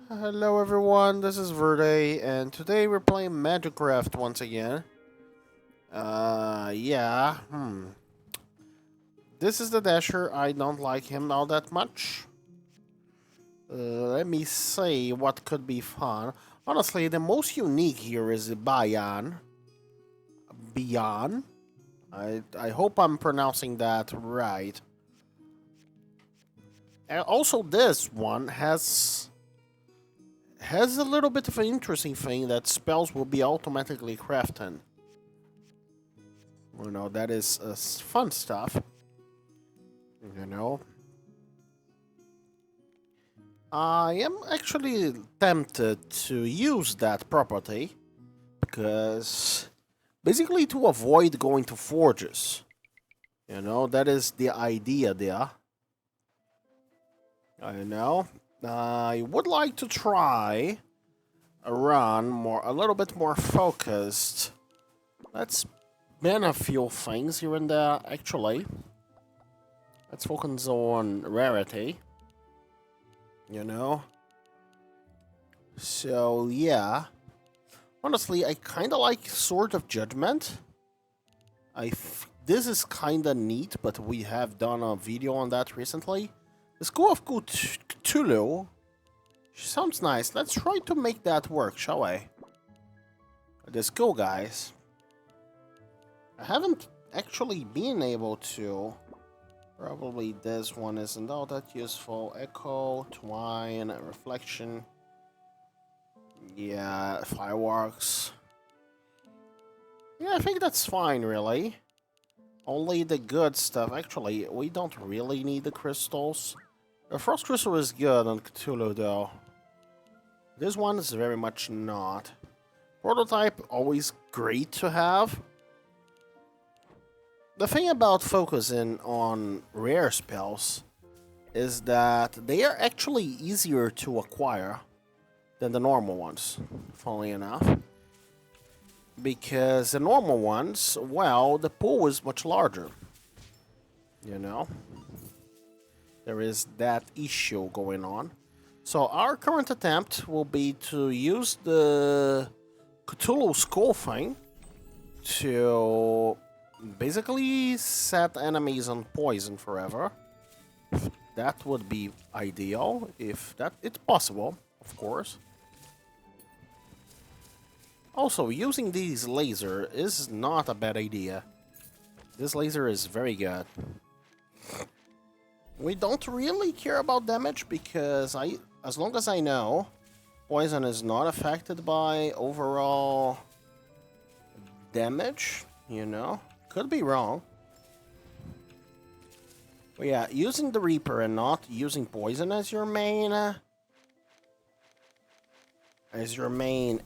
Hello everyone, this is Verde, and today we're playing Magicraft once again. Yeah, This is the Dasher, I don't like him all that much. Let me see what could be fun. Honestly, the most unique here is Bayan. Bian? I hope I'm pronouncing that right. And also this one has a little bit of an interesting thing that spells will be automatically crafted. You know, that is fun stuff. You know, I am actually tempted to use that property because basically to avoid going to forges. You know, that is the idea there. I know. I would like to try a run a little bit more focused. Let's ban a few things here and there, actually. Let's focus on rarity. You know? So, yeah. Honestly, I kind of like Sword of Judgment. This is kind of neat, but we have done a video on that recently. The School of Cthulhu sounds nice. Let's try to make that work, shall we? Let's go, guys. I haven't actually been able to. Probably this one isn't all that useful. Echo, Twine, Reflection. Yeah, Fireworks. Yeah, I think that's fine, really. Only the good stuff. Actually, we don't really need the crystals. The Frost Crystal is good on Cthulhu, though. This one is very much not. Prototype, always great to have. The thing about focusing on rare spells is that they are actually easier to acquire than the normal ones, funnily enough. Because the normal ones, well, the pool is much larger. You know? There is that issue going on. So our current attempt will be to use the Cthulhu Skull thing to basically set enemies on poison forever. That would be ideal, if it's possible, of course. Also, using these laser is not a bad idea. This laser is very good. We don't really care about damage because as long as I know, poison is not affected by overall damage, you know? Could be wrong. But yeah, using the Reaper and not using poison as your main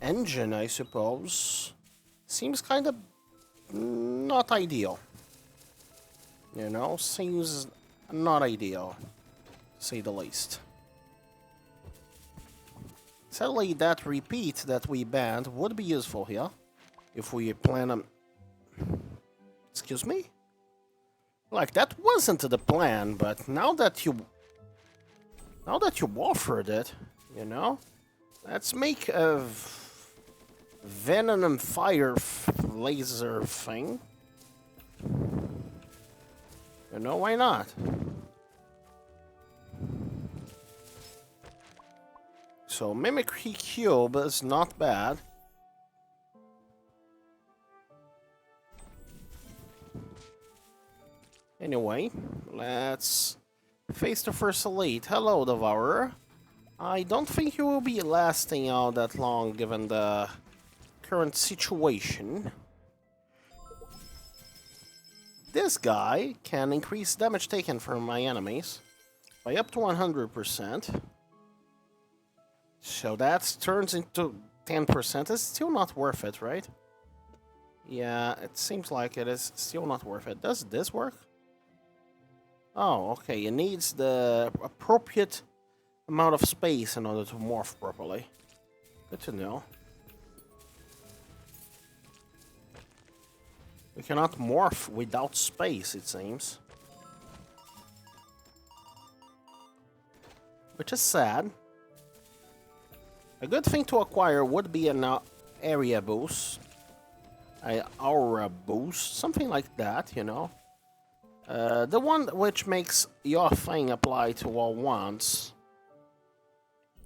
engine, I suppose, seems kind of not ideal. You know, seems not ideal, to say the least. Sadly, that repeat that we banned would be useful here if we plan on. Excuse me? Like, that wasn't the plan, but now that you offered it, you know, let's make a venom and fire laser thing. You know, why not? So Mimicry Cube is not bad. Anyway, let's face the first elite. Hello, Devourer. I don't think you will be lasting all that long given the current situation. This guy can increase damage taken from my enemies by up to 100%. So that turns into 10%. It's still not worth it, right? Yeah, it seems like it is still not worth it. Does this work? Oh, okay. It needs the appropriate amount of space in order to morph properly. Good to know. We cannot morph without space, it seems. Which is sad. A good thing to acquire would be an area boost. A aura boost, something like that, you know. The one which makes your thing apply to all once.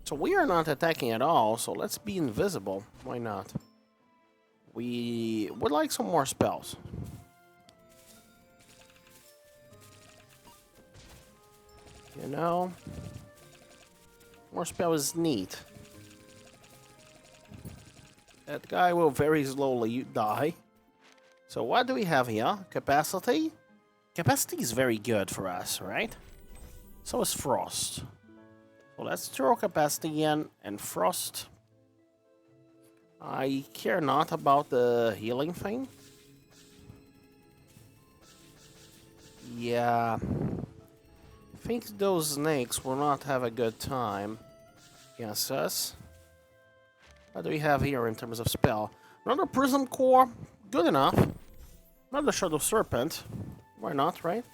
So we are not attacking at all, so let's be invisible. Why not? We would like some more spells. You know, more spell is neat. That guy will very slowly die. So what do we have here? Capacity? Capacity is very good for us, right? So is Frost. So let's throw Capacity in and Frost. I care not about the healing thing. Yeah. I think those snakes will not have a good time against us. What do we have here in terms of spell? Another Prism Core. Good enough. Another Shadow Serpent. Why not, right?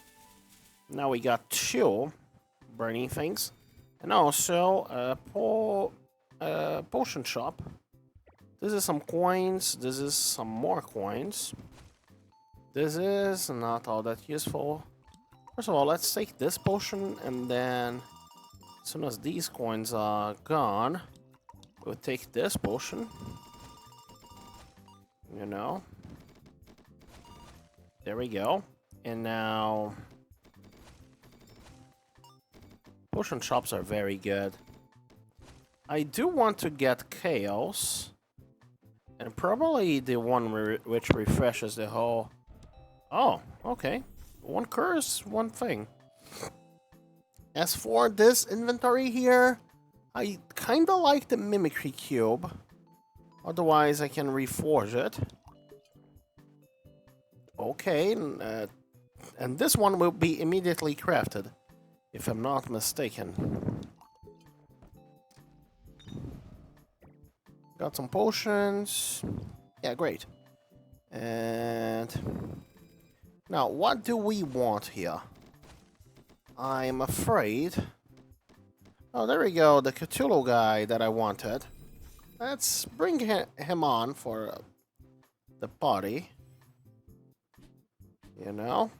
Now we got 2 burning things. And also a potion shop. This is some coins. This is some more coins. This is not all that useful. First of all, let's take this potion, and then as soon as these coins are gone, we'll take this potion. You know. There we go. And now potion shops are very good. I do want to get Chaos. And probably the one which refreshes the whole... Oh, okay. One curse, one thing. As for this inventory here, I kinda like the Mimicry Cube. Otherwise, I can reforge it. Okay, and this one will be immediately crafted, if I'm not mistaken. Got some potions. Yeah, great. And now, what do we want here? I'm afraid... Oh, there we go, the Cthulhu guy that I wanted. Let's bring him on for the party. You know?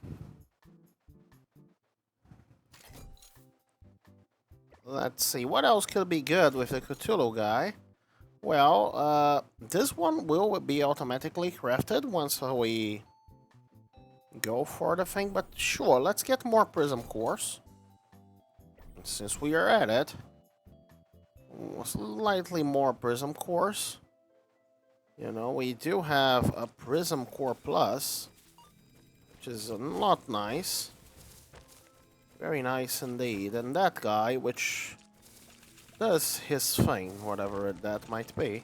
Let's see, what else could be good with the Cthulhu guy? Well, this one will be automatically crafted once we go for the thing, but sure, let's get more Prism Cores. Since we are at it, slightly more Prism Cores. You know, we do have a Prism Core Plus, which is a lot nice. Very nice indeed. And that guy, which does his thing, whatever that might be.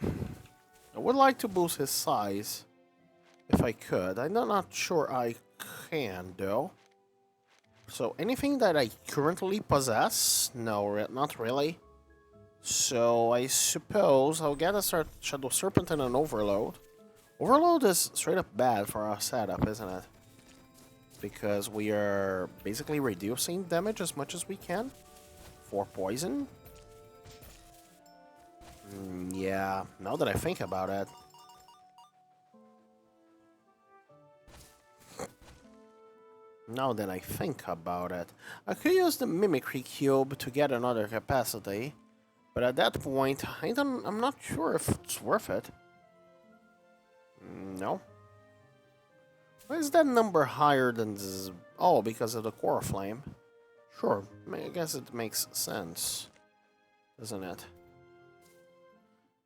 I would like to boost his size, if I could. I'm not sure I can, though. So, anything that I currently possess? No, not really. So, I suppose I'll get a Shadow Serpent and an Overload. Overload is straight up bad for our setup, isn't it? Because we are basically reducing damage as much as we can for poison. Yeah, now that I think about it. Now that I think about it, I could use the Mimicry Cube to get another capacity, but at that point, I'm not sure if it's worth it. No. Why is that number higher than this? Oh, because of the Core Flame. Sure, I guess it makes sense, doesn't it?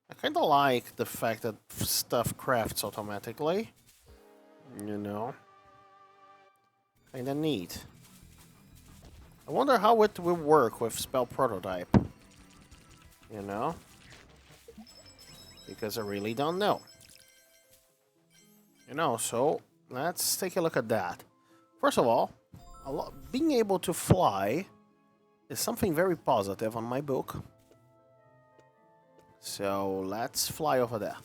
I kinda like the fact that stuff crafts automatically. You know? Kinda neat. I wonder how it will work with Spell Prototype. You know? Because I really don't know. You know, so let's take a look at that. First of all, being able to fly is something very positive on my book. So let's fly over there.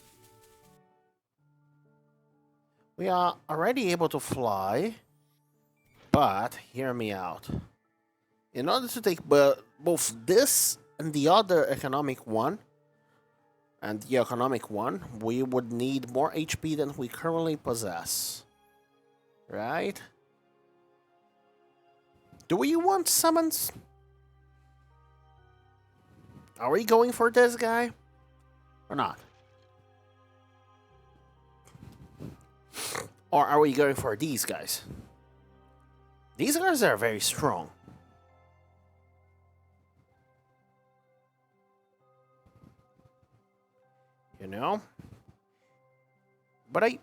We are already able to fly, but hear me out. In order to take both this in the other economic one, and the economic one, we would need more HP than we currently possess. Right? Do we want summons? Are we going for this guy? Or not? Or are we going for these guys? These guys are very strong. You know? But I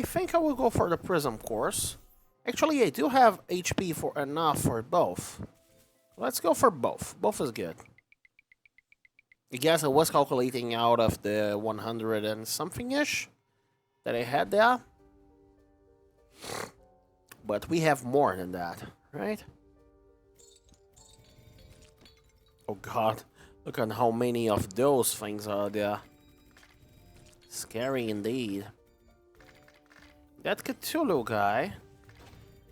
think I will go for the Prism course. Actually, I do have HP for enough for both. Let's go for both. Both is good. I guess I was calculating out of the 100 and something-ish that I had there. But we have more than that, right? Oh god, look at how many of those things are there. Scary indeed. That Cthulhu guy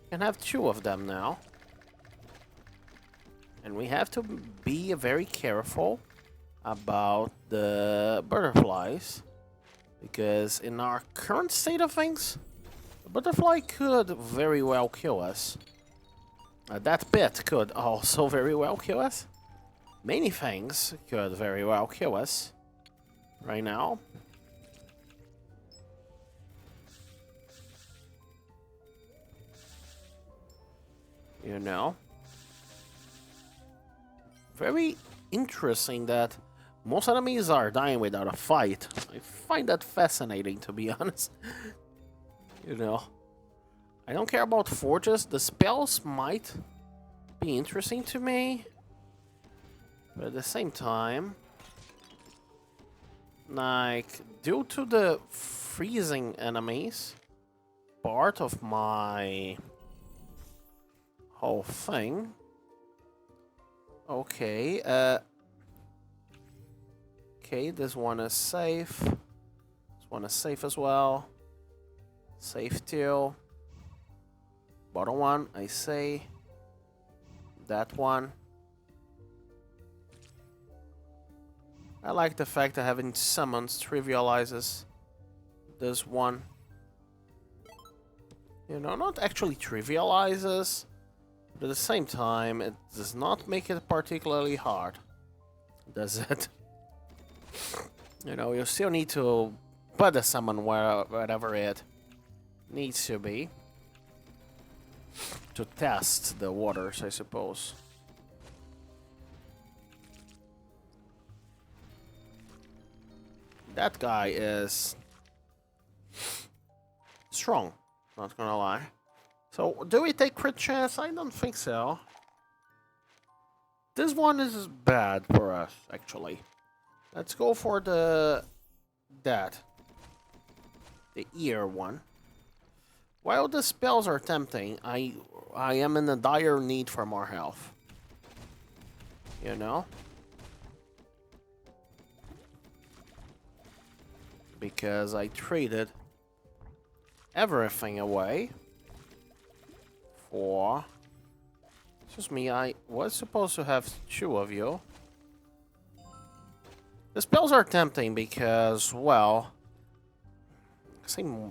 can have 2 of them now. And we have to be very careful about the butterflies. Because in our current state of things, the butterfly could very well kill us. That pit could also very well kill us. Many things could very well kill us right now. You know? Very interesting that most enemies are dying without a fight. I find that fascinating, to be honest. You know, I don't care about forges. The spells might be interesting to me, but at the same time, like, due to the freezing enemies, part of my whole thing. Okay, okay, this one is safe. This one is safe as well. Safe too. Bottom one, I say. That one. I like the fact that having summons trivializes this one. You know, not actually trivializes, but at the same time, it does not make it particularly hard, does it? You know, you still need to put the summon wherever it needs to be to test the waters, I suppose. That guy is strong, not gonna lie. So, do we take crit chance? I don't think so. This one is bad for us, actually. Let's go for the the ear one. While the spells are tempting, I am in a dire need for more health. You know? Because I traded everything away for... Excuse me, I was supposed to have 2 of you. The spells are tempting because, well... Same...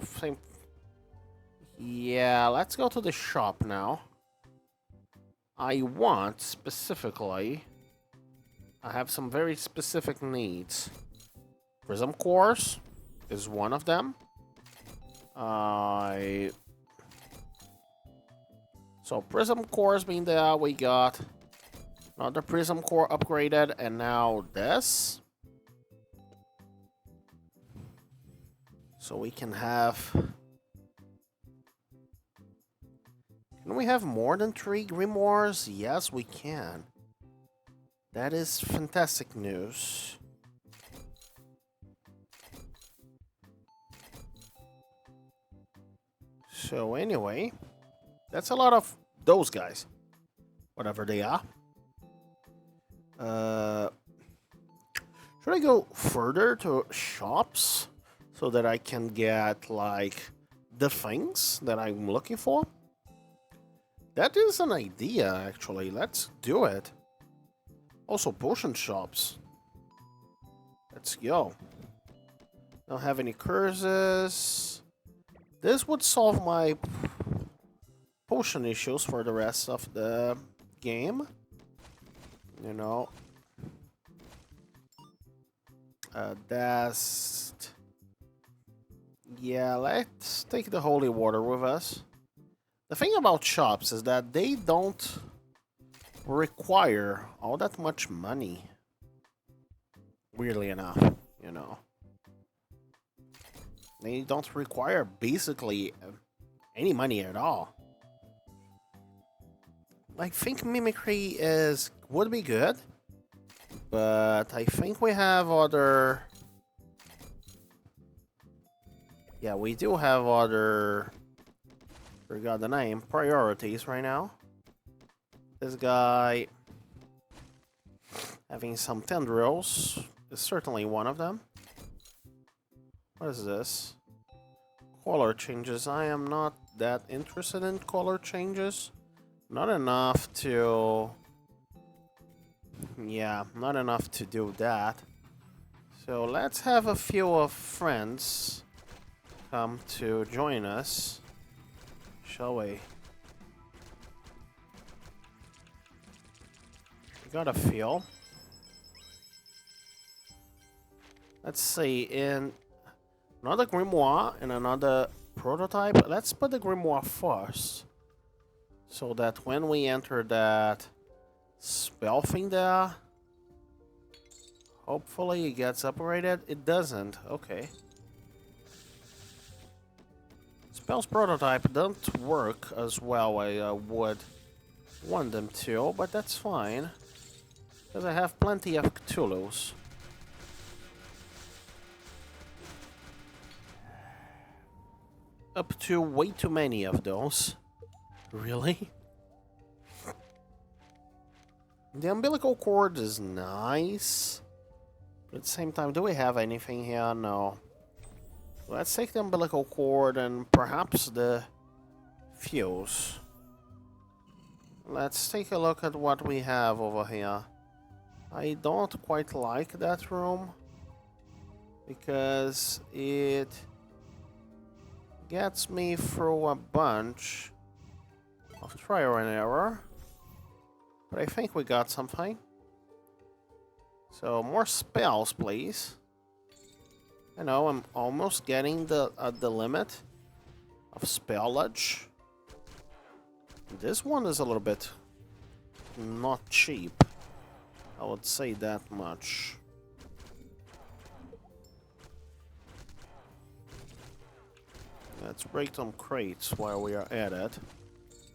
Yeah, let's go to the shop now. I want, specifically... I have some very specific needs. Prism cores is one of them. So Prism cores being there, we got another Prism core upgraded, and now this. So we can have... Can we have more than 3 grimoires? Yes, we can. That is fantastic news. So anyway, that's a lot of those guys, whatever they are. Should I go further to shops so that I can get, like, the things that I'm looking for? That is an idea, actually. Let's do it. Also, potion shops. Let's go. Don't have any curses. This would solve my potion issues for the rest of the game. You know. That's... Yeah, let's take the holy water with us. The thing about shops is that they don't require all that much money. Weirdly enough, you know. They don't require basically any money at all. I think mimicry would be good, but I think we have other... Yeah, we do have other... Forgot the name. Priorities right now. This guy having some tendrils is certainly one of them. What is this? Color changes. I am not that interested in color changes. Not enough to... Yeah, not enough to do that. So let's have a few of friends come to join us. Shall we? We got a feel. Let's see, in another grimoire and another prototype. Let's put the grimoire first. So that when we enter that spell thing there, hopefully it gets operated. It doesn't. Okay. Spell's prototype don't work as well as I would want them to, but that's fine. Because I have plenty of Cthulhu's. Up to way too many of those. Really? The umbilical cord is nice. But at the same time, do we have anything here? No. Let's take the umbilical cord and perhaps the fuse. Let's take a look at what we have over here. I don't quite like that room because it gets me through a bunch of trial and error. But I think we got something. So more spells, please. I know I'm almost getting the limit of spellage. This one is a little bit not cheap. I would say that much. Let's break some crates while we are at it.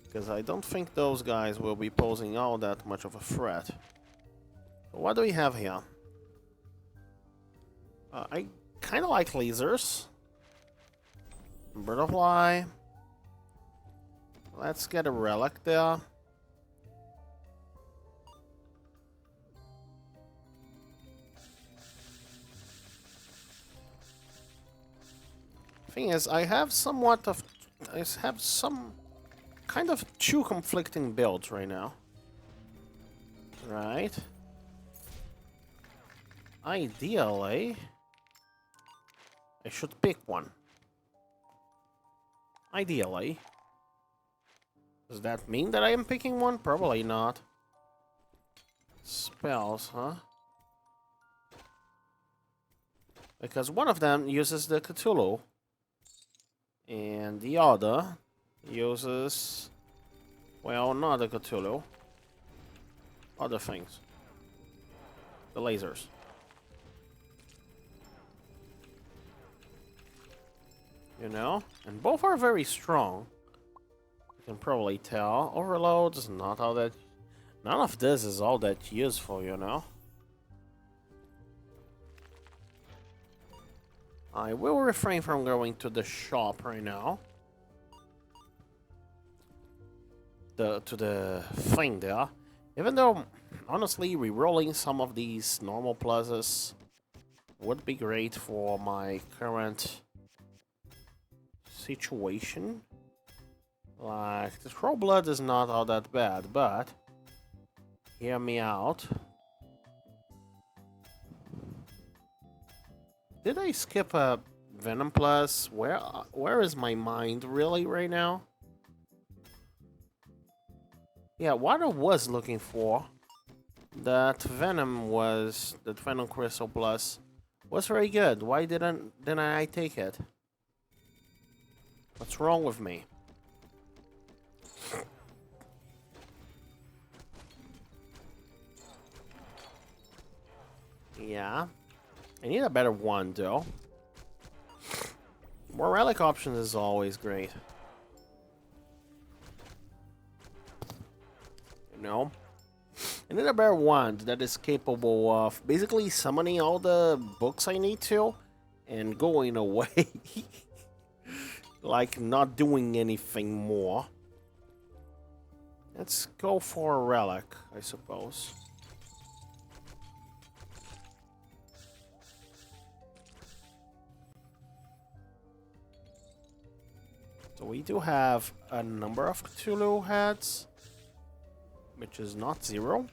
Because I don't think those guys will be posing all that much of a threat. So what do we have here? I kind of like lasers. Butterfly. Let's get a relic there. Thing is, I have some kind of two conflicting builds right now. Right. Ideally, I should pick one. Ideally. Does that mean that I am picking one? Probably not. Spells, huh? Because one of them uses the Cthulhu. And the other uses... Well, not the Cthulhu. Other things. The lasers. You know? And both are very strong. You can probably tell. Overload is not all that... None of this is all that useful, you know? I will refrain from going to the shop right now. To the thing there. Even though, honestly, re-rolling some of these normal plazas would be great for my current situation. Like, the Troll Blood is not all that bad, but hear me out. Did I skip a Venom Plus? Where is my mind really right now? Yeah, what I was looking for, that Venom Crystal Plus was very good. Why didn't I take it? What's wrong with me? Yeah. I need a better one, though. More relic options is always great. You know? I need a better wand that is capable of basically summoning all the books I need to and going away. Like not doing anything more. Let's go for a relic, I suppose. So we do have a number of Cthulhu heads, which is not 0.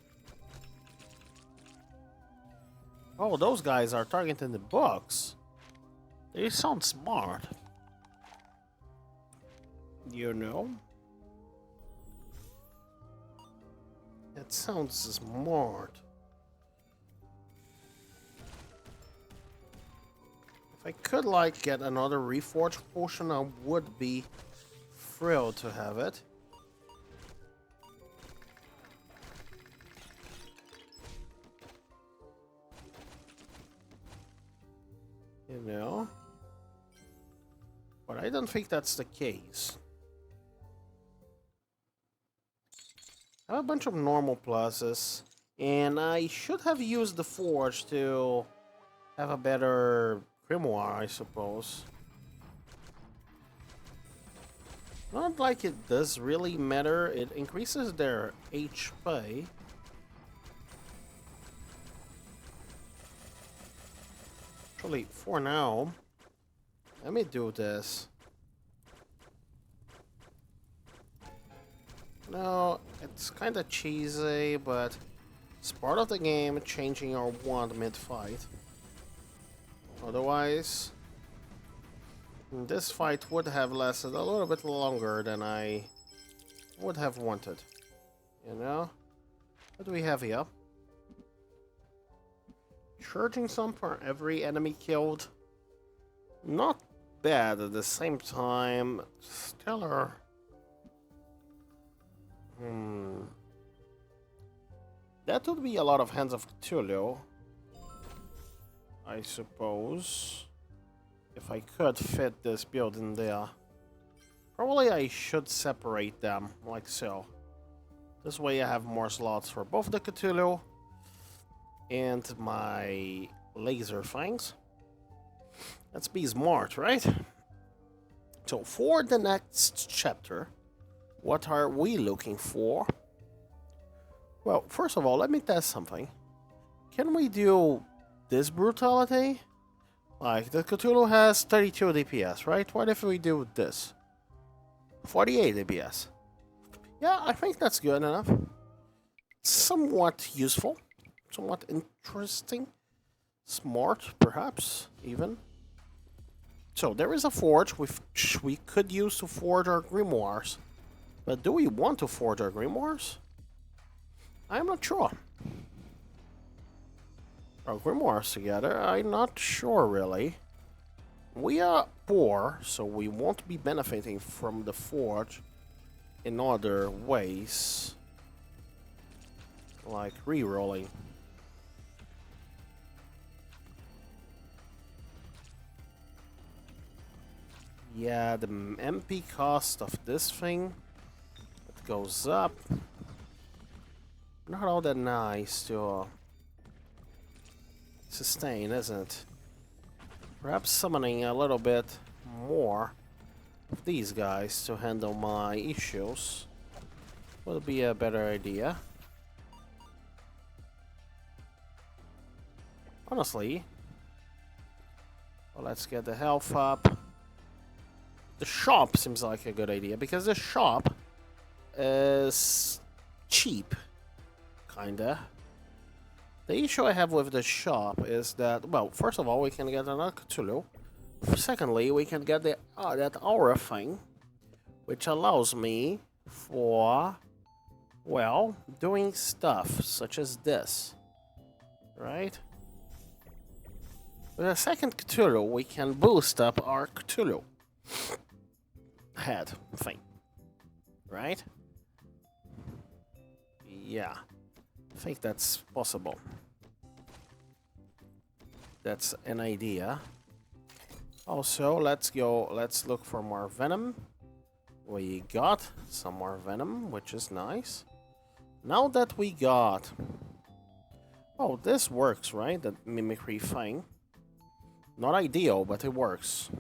Oh, those guys are targeting the books. They sound smart. You know? That sounds smart. If I could, like, get another Reforged potion, I would be thrilled to have it. You know? But I don't think that's the case. I have a bunch of normal pluses, and I should have used the Forge to have a better grimoire, I suppose. Not like it does really matter. It increases their HP. Actually, for now, let me do this. No, it's kind of cheesy, but it's part of the game, changing our wand mid-fight. Otherwise, this fight would have lasted a little bit longer than I would have wanted. You know? What do we have here? Charging some for every enemy killed. Not bad at the same time. Stellar. That would be a lot of Hands of Cthulhu, I suppose. If I could fit this build in there. Probably I should separate them, like so. This way I have more slots for both the Cthulhu and my laser fangs. Let's be smart, right? So for the next chapter, what are we looking for? Well, first of all, let me test something. Can we do this brutality? Like, the Cthulhu has 32 DPS, right? What if we do this? 48 DPS. Yeah, I think that's good enough. Somewhat useful. Somewhat interesting. Smart, perhaps, even. So, there is a forge which we could use to forge our grimoires. But do we want to forge our grimoires? I'm not sure. Our grimoires together? I'm not sure, really. We are poor, so we won't be benefiting from the forge in other ways. Like re-rolling. Yeah, the MP cost of this thing, it goes up. Not all that nice to sustain, isn't it? Perhaps summoning a little bit more of these guys to handle my issues will be a better idea. Honestly, well, let's get the health up. The shop seems like a good idea because the shop is cheap, kinda. The issue I have with the shop is that, well, first of all, we can get another Cthulhu. Secondly, we can get the that aura thing, which allows me for, well, doing stuff such as this, right? With a second Cthulhu, we can boost up our Cthulhu head thing, right? Yeah, I think that's possible. That's an idea. Also, let's look for more venom. We got some more venom, which is nice. Now that we got... Oh, this works, right? That mimicry thing. Not ideal, but it works.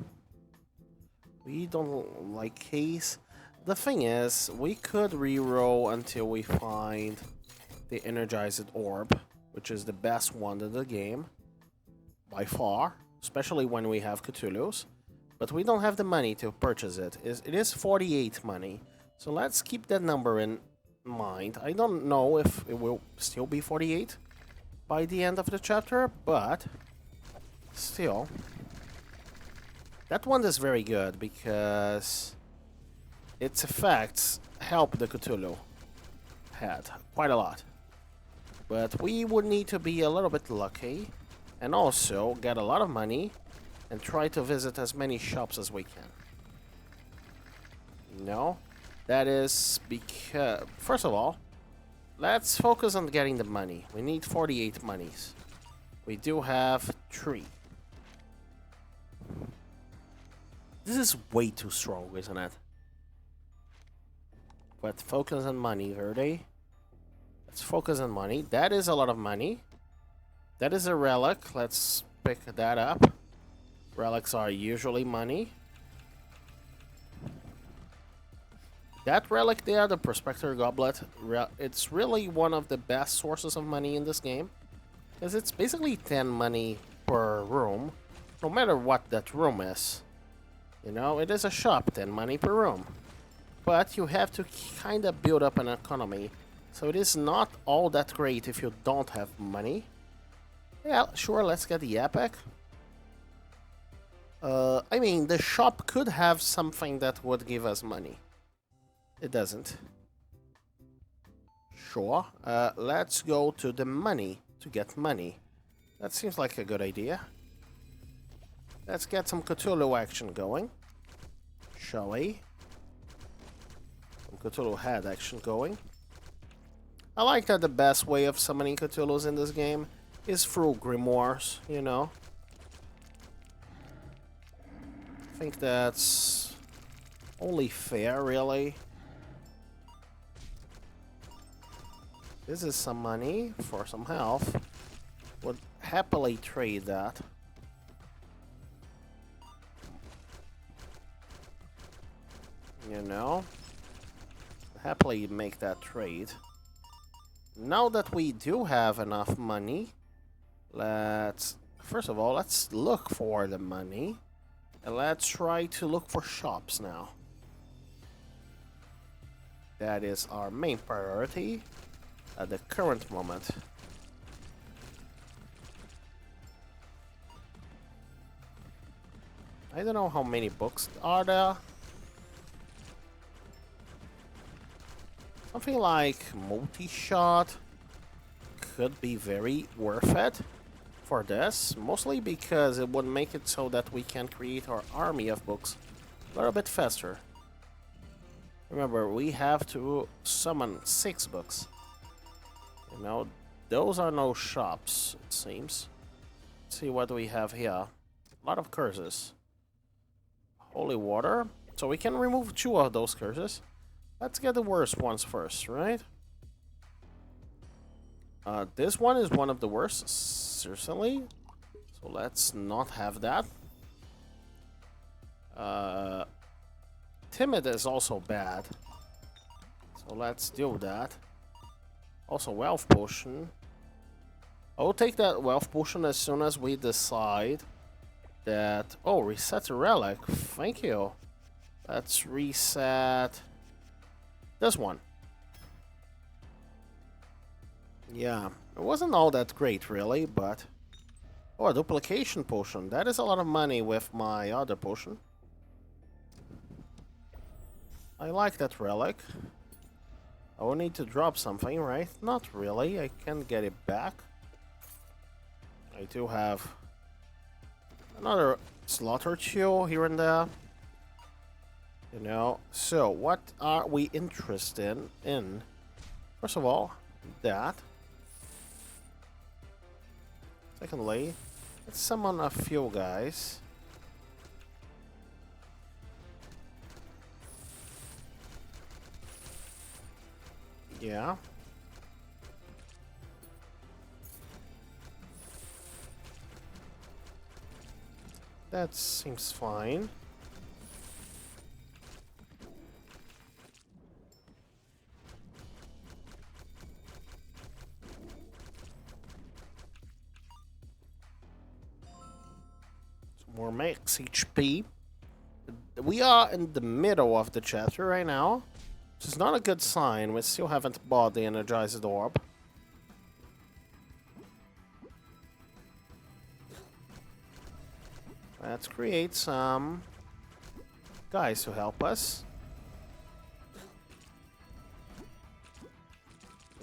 We don't like case. The thing is, we could reroll until we find the energized orb, which is the best one in the game. By far. Especially when we have Cthulhu's. But we don't have the money to purchase it. It is 48 money. So let's keep that number in mind. I don't know if it will still be 48 by the end of the chapter, but still. That one is very good because its effects help the Cthulhu head quite a lot. But we would need to be a little bit lucky and also get a lot of money and try to visit as many shops as we can. No, that is because, first of all, let's focus on getting the money. We need 48 monies. We do have 3. This is way too strong, isn't it? But focus on money, Verde. Let's focus on money. That is a lot of money. That is a relic. Let's pick that up. Relics are usually money. That relic there, the Prospector Goblet, it's really one of the best sources of money in this game. Because it's basically 10 money per room, no matter what that room is. You know, it is a shop, 10 money per room. But you have to kind of build up an economy. So it is not all that great if you don't have money. Yeah, sure, let's get the epic. I mean, the shop could have something that would give us money. It doesn't. Sure, let's go to the money to get money. That seems like a good idea. Let's get some Cthulhu action going. Shall we? Some Cthulhu head action going. I like that the best way of summoning Cthulhus in this game is through grimoires, you know. I think that's only fair, really. This is some money for some health. Would happily trade that. You know? Happily make that trade. Now that we do have enough money, first of all, let's look for the money. And let's try to look for shops now. That is our main priority at the current moment. I don't know how many books are there. Something like multi-shot could be very worth it for this, mostly because it would make it so that we can create our army of books a little bit faster. Remember, we have to summon 6 books. You know, those are no shops, it seems. Let's see what we have here. A lot of curses. Holy water. So we can remove 2 of those curses. Let's get the worst ones first, right? This one is one of the worst, certainly. So let's not have that. Timid is also bad. So let's do that. Also, Wealth Potion. I'll take that Wealth Potion as soon as we decide that... Oh, reset a relic. Thank you. Let's reset this one. Yeah, It wasn't all that great, really, but... Oh, a duplication potion. That is a lot of money with my other potion. I like that relic. I will need to drop something, right? Not really. I can get it back. I do have another slot or two here and there. You know, so what are we interested in? First of all, that. Secondly, let's summon a few guys. Yeah. That seems fine. Some more max HP. We are in the middle of the chapter right now. Which is not a good sign. We still haven't bought the Energized Orb. Let's create some guys to help us.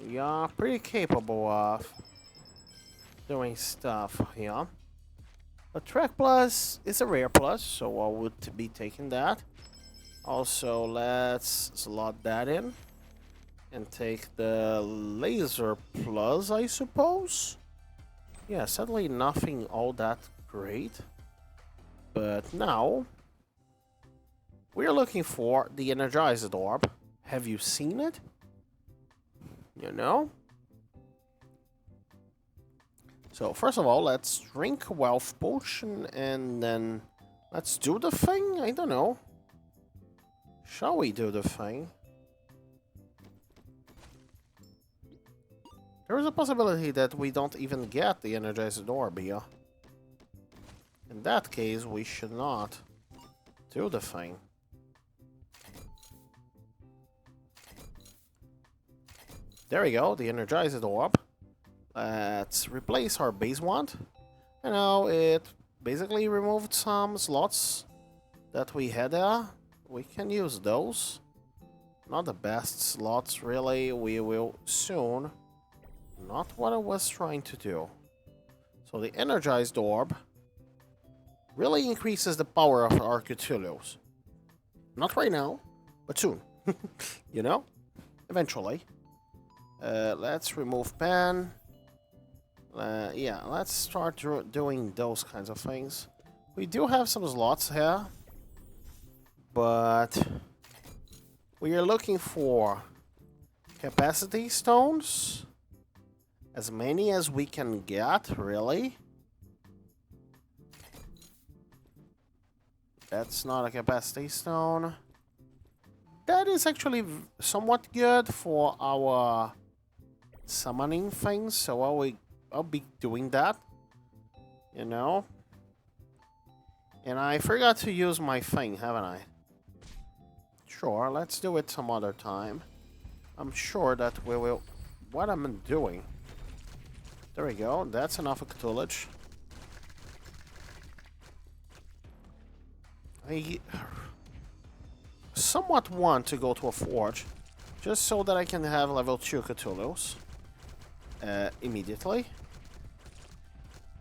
We are pretty capable of doing stuff here. A Trek Plus is a rare plus, so I would be taking that. Also, let's slot that in and take the Laser Plus, I suppose. Yeah, sadly nothing all that great. But now, we're looking for the Energized Orb. Have you seen it? You know? So, first of all, let's drink a Wealth Potion and then let's do the thing? I don't know. Shall we do the thing? There is a possibility that we don't even get the Energized Orb here. In that case, we should not do the thing. There we go, the Energized Orb. Let's replace our base wand. You know, it basically removed some slots that we had there. We can use those. Not the best slots, really. We will soon. Not what I was trying to do. So the Energized Orb really increases the power of our Cthulhus. Not right now, but soon. You know? Eventually. Let's remove pen. Yeah, let's start doing those kinds of things. We do have some slots here. But we are looking for capacity stones. As many as we can get, really. That's not a capacity stone. That is actually somewhat good for our summoning things, so I'll be doing that. You know? And I forgot to use my thing, haven't I? Sure, let's do it some other time. I'm sure that we will... What am I doing? There we go, that's enough of Cthulhu. I somewhat want to go to a forge, just so that I can have level 2 Cthulhus immediately.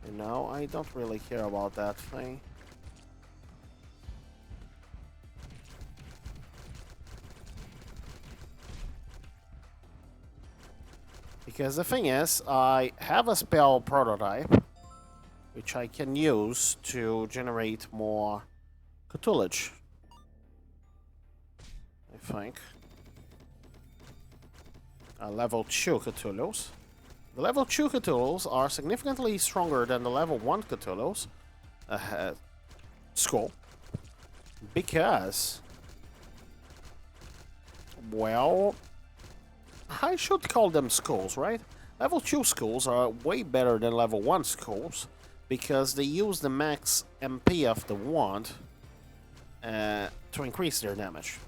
You know, I don't really care about that thing. Because the thing is, I have a spell prototype, which I can use to generate more Cthulhu. I think. Level 2 Cthulhus. The level 2 Cthulhus are significantly stronger than the level 1 Cthulhus skull. Because... well... I should call them skulls, right? Level 2 skulls are way better than level 1 skulls because they use the max MP of the wand to increase their damage.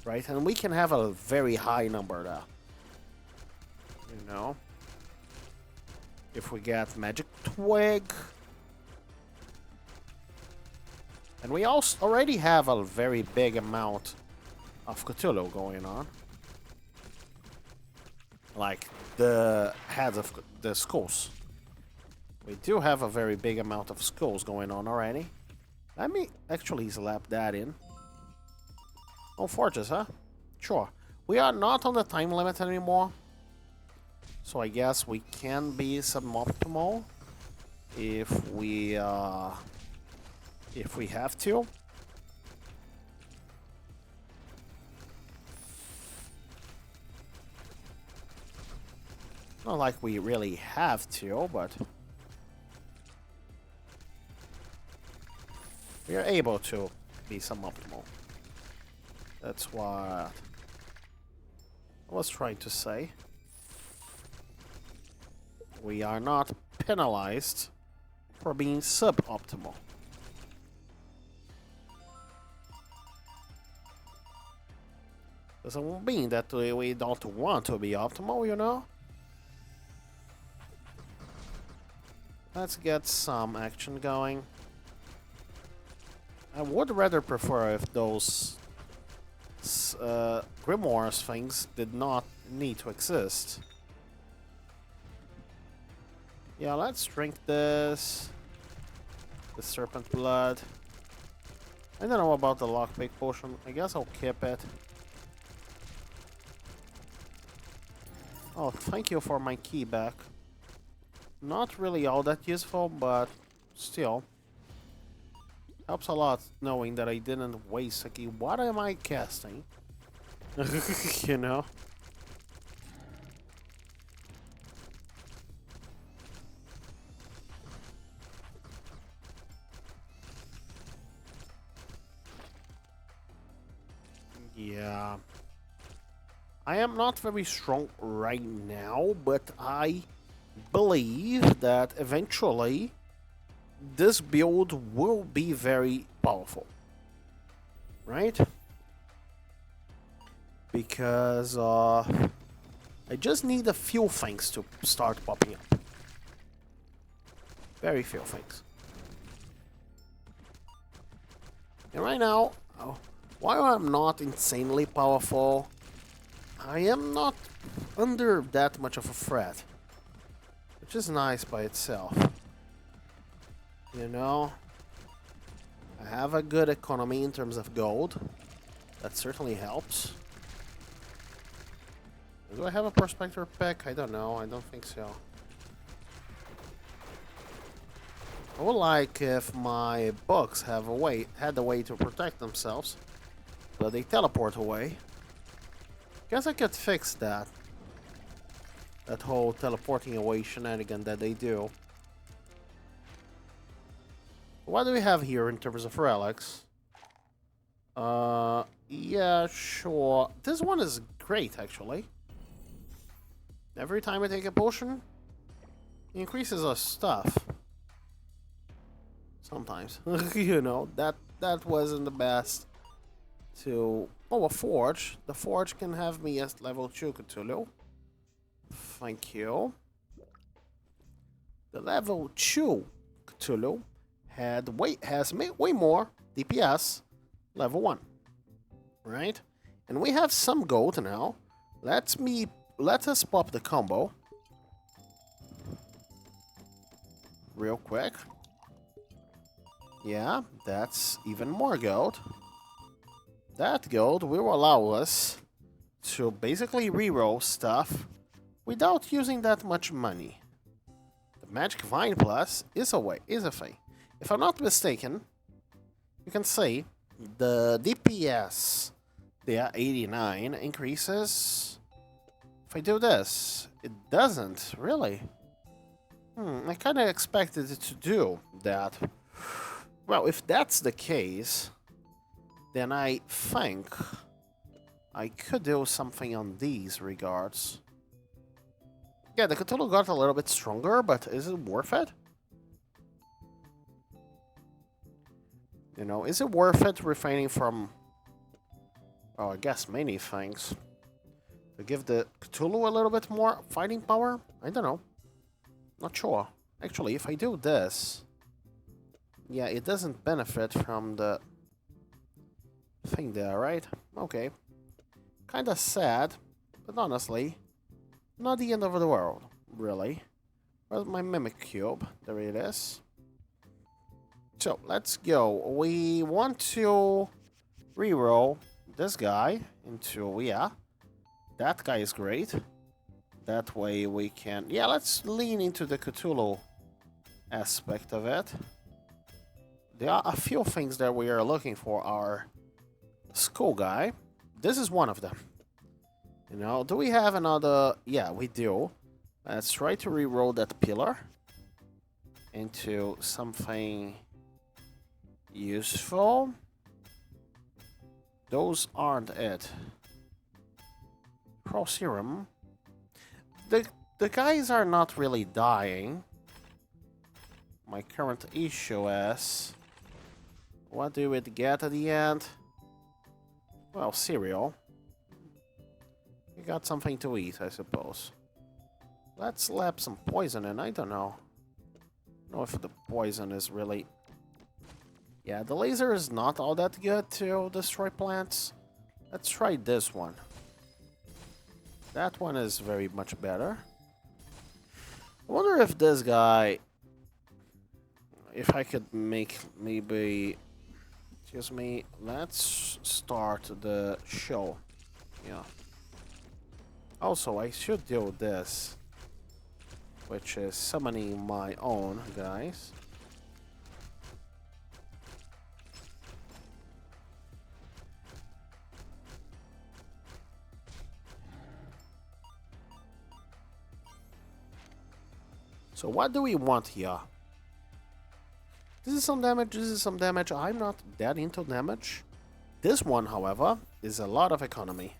Right? And we can have a very high number there. You know? If we get Magic Twig. And we also already have a very big amount of Cthulhu going on. Like the heads of the skulls. We do have a very big amount of skulls going on already. Let me actually slap that in. Oh, forges, huh? Sure. We are not on the time limit anymore. So I guess we can be suboptimal if we have to. Not like we really have to, but we are able to be suboptimal. That's what I was trying to say. We are not penalized for being suboptimal. Doesn't mean that we don't want to be optimal, you know? Let's get some action going. I would rather prefer if those grimoires things did not need to exist. Yeah, let's drink this. The serpent blood. I don't know about the lockpick potion. I guess I'll keep it. Oh, thank you for my key back. Not really all that useful, but still. Helps a lot knowing that I didn't waste a key. What am I casting? You know? Yeah. I am not very strong right now, but I believe that eventually this build will be very powerful. Right? Because I just need a few things to start popping up. Very few things. And right now, while I'm not insanely powerful, I am not under that much of a threat. Which is nice by itself. You know? I have a good economy in terms of gold. That certainly helps. Do I have a prospector pick? I don't know. I don't think so. I would like if my books had a way to protect themselves, but they teleport away. Guess I could fix that. That whole teleporting away shenanigan that they do. What do we have here in terms of relics? Yeah, sure. This one is great, actually. Every time I take a potion, it increases our stuff. Sometimes. You know, that wasn't the best to... Oh, a forge. The forge can have me as level 2 Cthulhu. Thank you. The level 2 Cthulhu has way more DPS level 1. Right? And we have some gold now. Let us pop the combo. Real quick. Yeah, that's even more gold. That gold will allow us to basically reroll stuff without using that much money. The Magic Vine Plus is a thing. If I'm not mistaken, you can see the DPS, the 89 increases. If I do this, it doesn't, really. I kind of expected it to do that. Well, if that's the case, then I think I could do something on these regards. Yeah, the Cthulhu got a little bit stronger, but is it worth it? You know, is it worth it refraining from... Oh, I guess many things. To give the Cthulhu a little bit more fighting power? I don't know. Not sure. Actually, if I do this... Yeah, it doesn't benefit from the thing there, right? Okay. Kinda sad, but honestly, not the end of the world, really. Where's my Mimic Cube? There it is. So, let's go. We want to reroll this guy into, yeah, that guy is great. That way we can, yeah, let's lean into the Cthulhu aspect of it. There are a few things that we are looking for. Our skull guy. This is one of them. You know, do we have another? Yeah, we do. Let's try to re-roll that pillar into something useful. Those aren't it. Pro serum. The guys are not really dying. My current issue is... What do we get at the end? Well, cereal. You got something to eat, I suppose. Let's slap some poison in. I don't know. I don't know if the poison is really... Yeah, the laser is not all that good to destroy plants. Let's try this one. That one is very much better. I wonder if this guy... If I could make maybe... Excuse me, let's start the show. Yeah. Also, I should do this, which is summoning my own guys. So what do we want here? This is some damage, this is some damage. I'm not that into damage. This one, however, is a lot of economy.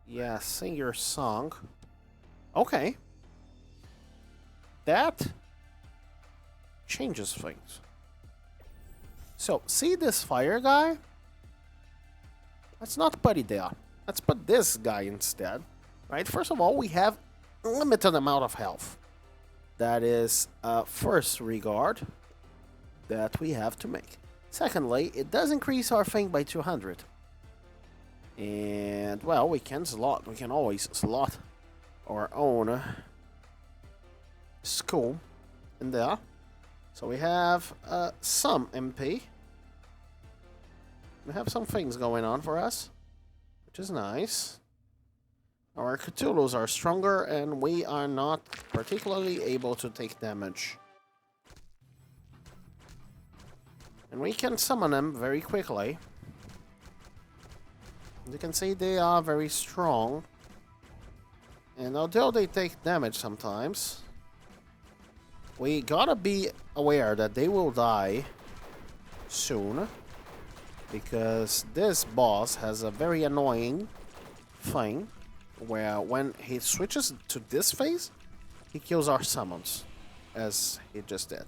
Yeah, sing your song. Okay. That changes things. So, see this fire guy? Let's not put it there. Let's put this guy instead. Right? First of all, we have a limited amount of health. That is first regard that we have to make. Secondly, it does increase our thing by 200. And, well, we can always slot our own skull in there. So we have some MP. We have some things going on for us, which is nice. Our Cthulhus are stronger, and we are not particularly able to take damage. And we can summon them very quickly. You can see they are very strong. And although they take damage sometimes, we gotta be aware that they will die soon. Because this boss has a very annoying thing where when he switches to this phase, he kills our summons, as he just did.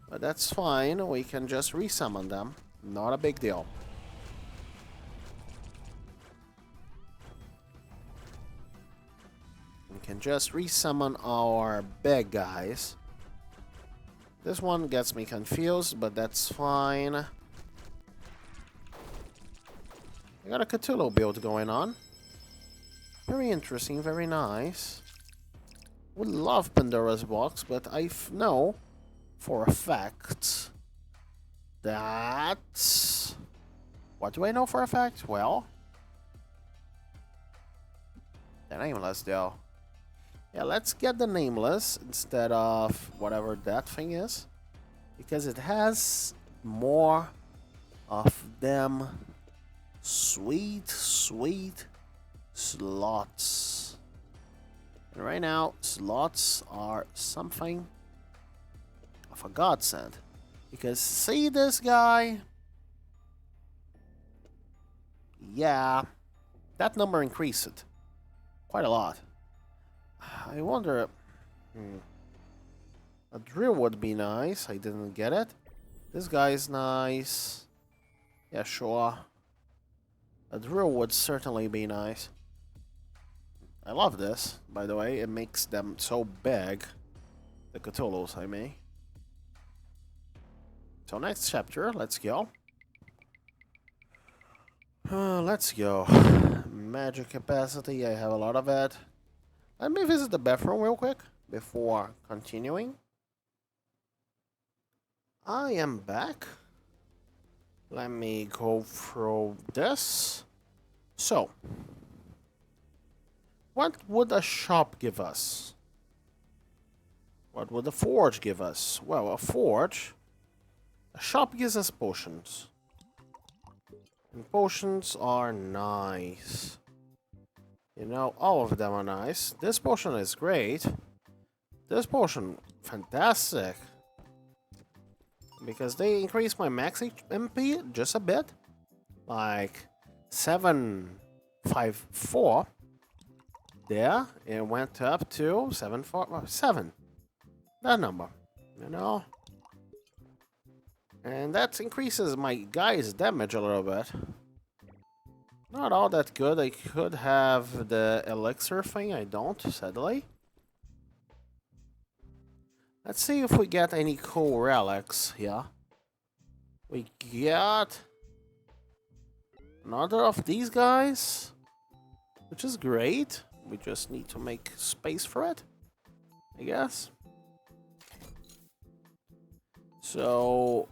But that's fine, we can just resummon them, not a big deal. We can just resummon our big guys. This one gets me confused, but that's fine. I got a Cthulhu build going on. Very interesting, very nice. Would love Pandora's box, but I know for a fact that... What do I know for a fact? Well, the Nameless, though. Yeah, let's get the Nameless instead of whatever that thing is. Because it has more of them sweet slots. And right now, slots are something of a godsend. Because see this guy? Yeah, that number increased quite a lot. I wonder... A drill would be nice. I didn't get it. This guy is nice. Yeah, sure. A drill would certainly be nice. I love this, by the way. It makes them so big. The Cthulhu's, I mean. So next chapter, let's go. Let's go. Magic capacity, I have a lot of it. Let me visit the bathroom real quick before continuing. I am back. Let me go through this. So, what would a shop give us? What would a forge give us? Well, a shop gives us potions. And potions are nice. You know, all of them are nice. This potion is great. This potion, fantastic. Because they increase my max MP just a bit. Like 754. There, it went up to 7. That number, you know? And that increases my guy's damage a little bit. Not all that good. I could have the elixir thing. I don't, sadly. Let's see if we get any cool relics here. We got another of these guys, which is great. We just need to make space for it, I guess. So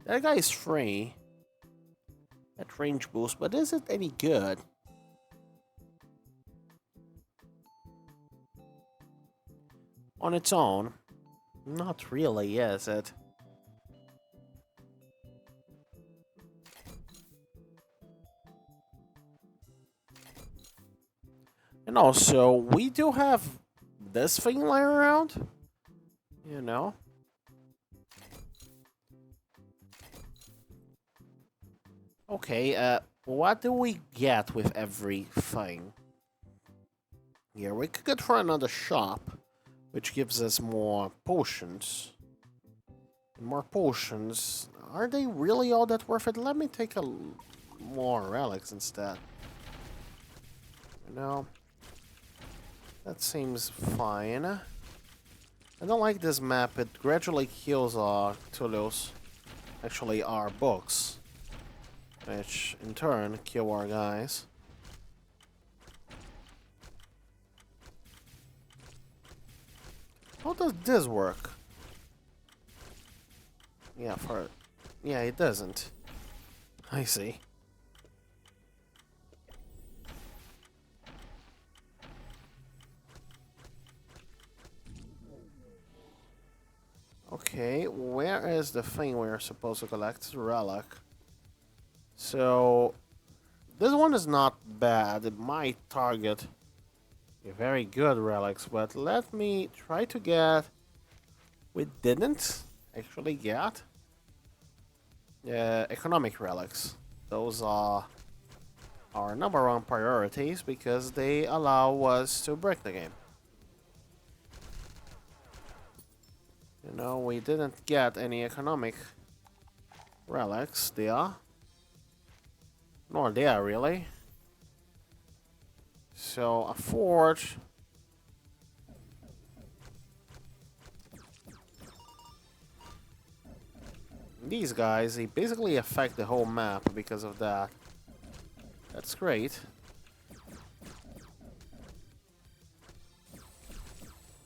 that guy is free. That range boost, but is it any good? On its own, not really, is it? And also, we do have this thing lying around, you know? Okay, what do we get with everything? Here, we could get for another shop, which gives us more potions. And more potions. Are they really all that worth it? Let me take more relics instead. You know? That seems fine. I don't like this map. It gradually kills our Cthulhu's. Actually, our books. Which, in turn, kill our guys. How does this work? Yeah, yeah, it doesn't. I see. Okay, where is the thing we're supposed to collect? Relic. So, this one is not bad. It might target a very good relics, but let me try to get... We didn't actually get economic relics. Those are our number one priorities because they allow us to break the game. You know, we didn't get any economic relics there. Nor there, really. So, a forge. These guys, they basically affect the whole map because of that. That's great.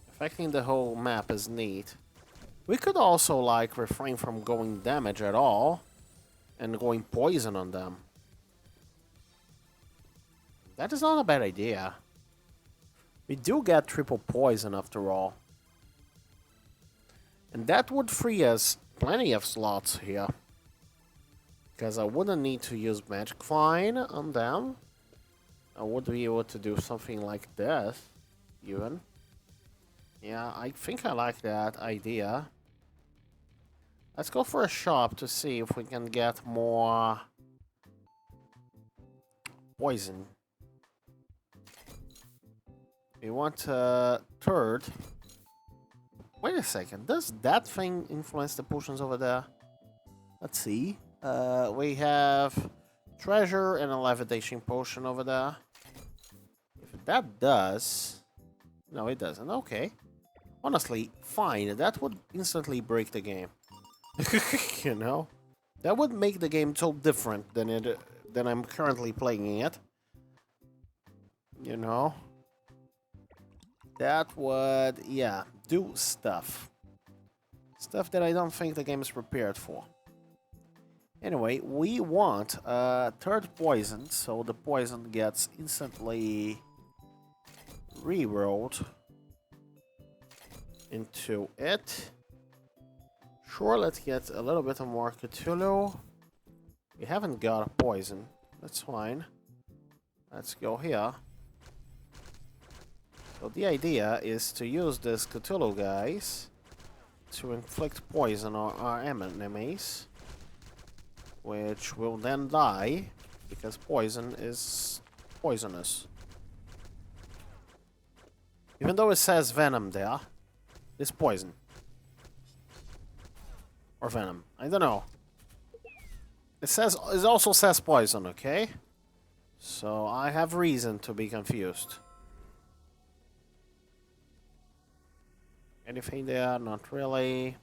Affecting the whole map is neat. We could also, like, refrain from going damage at all and going poison on them. That is not a bad idea. We do get triple poison after all. And that would free us plenty of slots here. Because I wouldn't need to use Magic Vine on them. I would be able to do something like this, even. Yeah, I think I like that idea. Let's go for a shop to see if we can get more poison. We want a third Wait a second. Does that thing influence the potions over there? Let's see. We have treasure and a levitation potion over there. If that does... No, it doesn't. Okay. Honestly, fine. That would instantly break the game. You know? That would make the game so different than I'm currently playing it. You know? That would, yeah, do stuff. Stuff that I don't think the game is prepared for. Anyway, we want a third poison, so the poison gets instantly rerolled into it. Sure, let's get a little bit more Cthulhu. We haven't got a poison. That's fine. Let's go here. So the idea is to use this Cthulhu, guys, to inflict poison on our enemies, which will then die, because poison is poisonous. Even though it says venom there, it's poison. Or venom. I don't know. It also says poison, okay? So I have reason to be confused. Anything there? Not really.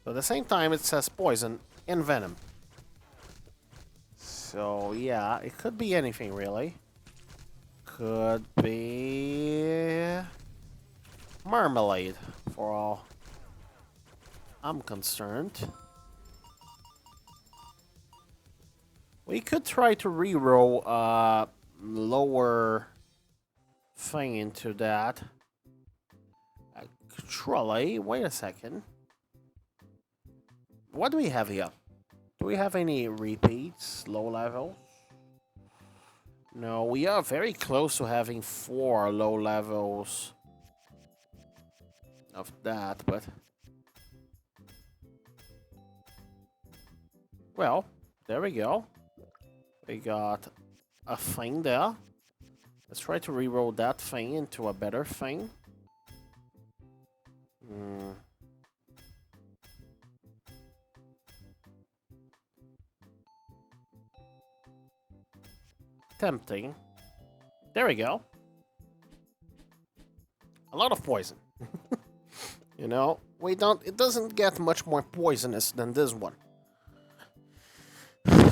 But at the same time, it says poison and venom. So yeah, it could be anything really. Could be marmalade, for all I'm concerned. We could try to reroll a lower thing into that. Actually, wait a second. What do we have here? Do we have any repeats, low levels? No, we are very close to having 4 low levels of that, but... Well, there we go. We got a thing there. Let's try to reroll that thing into a better thing. Tempting. There we go. A lot of poison. You know, it doesn't get much more poisonous than this one.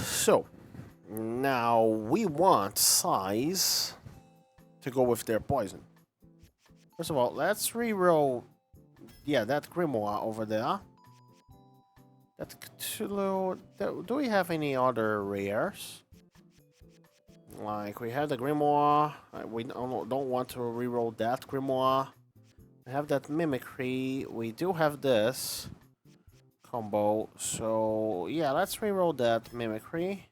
So, now we want size to go with their poison. First of all, let's reroll, yeah, that grimoire over there. That Cthulhu. Do we have any other rares? Like, we have the grimoire. We don't want to reroll that grimoire. We have that mimicry. We do have this combo. So, yeah, let's reroll that mimicry.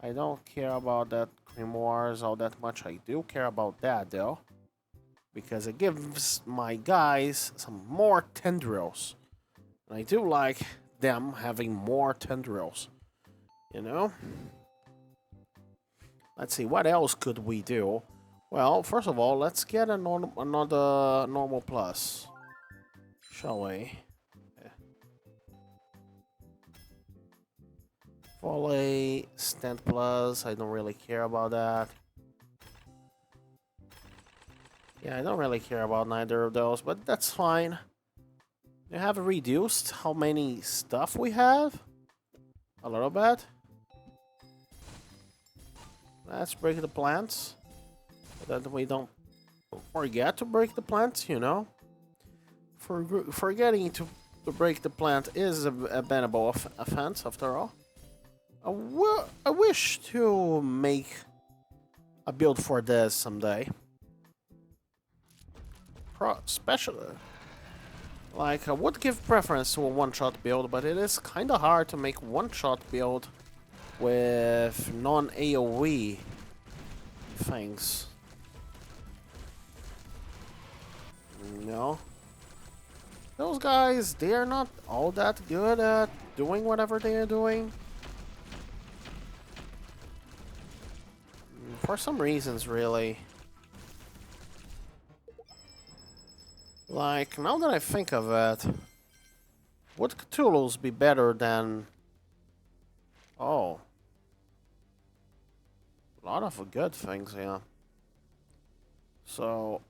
I don't care about that grimoires all that much. I do care about that, though, because it gives my guys some more tendrils. And I do like them having more tendrils, you know? Let's see, what else could we do? Well, first of all, let's get another normal plus, shall we? Volley, stand plus, I don't really care about that. Yeah, I don't really care about neither of those, but that's fine. You have reduced how many stuff we have? A little bit. Let's break the plants, so that we don't forget to break the plants, you know? Forgetting to break the plant is a bannable offense, after all. I wish to make a build for this someday. Especially, like, I would give preference to a one-shot build, but it is kind of hard to make one-shot build with non-AoE things. No. Those guys, they are not all that good at doing whatever they are doing. For some reasons, really. Like, now that I think of it, would Cthulhu's be better than... Oh. A lot of good things, yeah. So...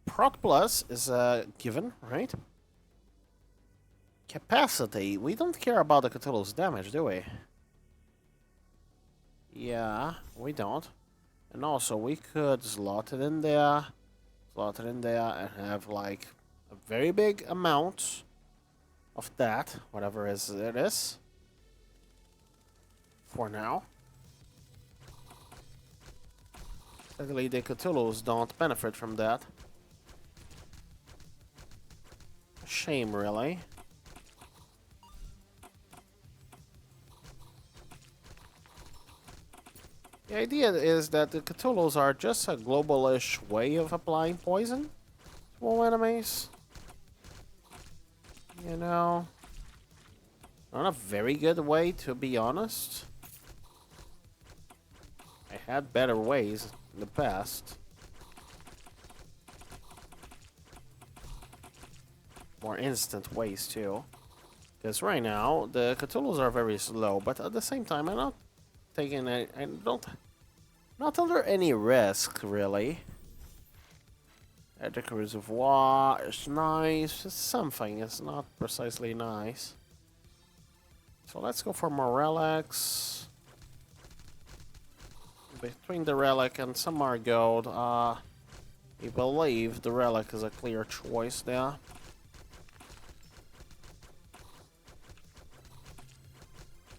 Prot Plus is a given, right? Capacity. We don't care about the Cthulhu's damage, do we? Yeah, we don't. And also, we could slot it in there, and have like a very big amount of that, whatever it is, for now. Luckily, the Cthulhu's don't benefit from that. Shame, really. The idea is that the Cthulhu's are just a globalish way of applying poison to all enemies. You know, not a very good way, to be honest. I had better ways in the past. More instant ways, too. Because right now, the Cthulhu's are very slow, but at the same time, I'm not taking any... Not under any risk, really. The Reservoir is nice. It's something. It's not precisely nice. So let's go for more relics. Between the relic and some more gold, we believe the relic is a clear choice there.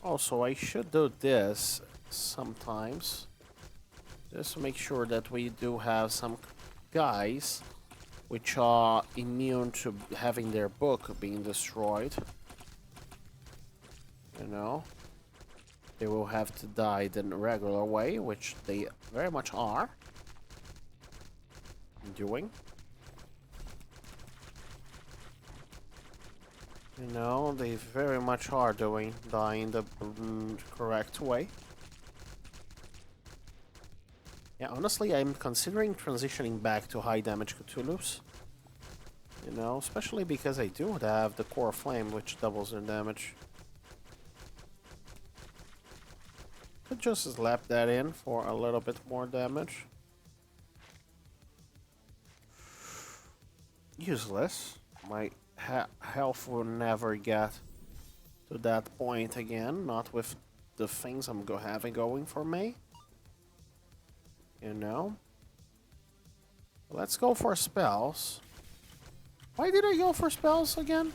Also, I should do this sometimes. Just to make sure that we do have some guys which are immune to having their book being destroyed. You know, they will have to die the regular way, which they very much are doing. You know, they very much are dying the correct way. Yeah, honestly, I'm considering transitioning back to high damage Cthulhu's. You know, especially because I do have the Core Flame, which doubles their damage. Could just slap that in for a little bit more damage. Useless. My health will never get to that point again, not with the things I'm having going for me. You know? Let's go for spells. Why did I go for spells again?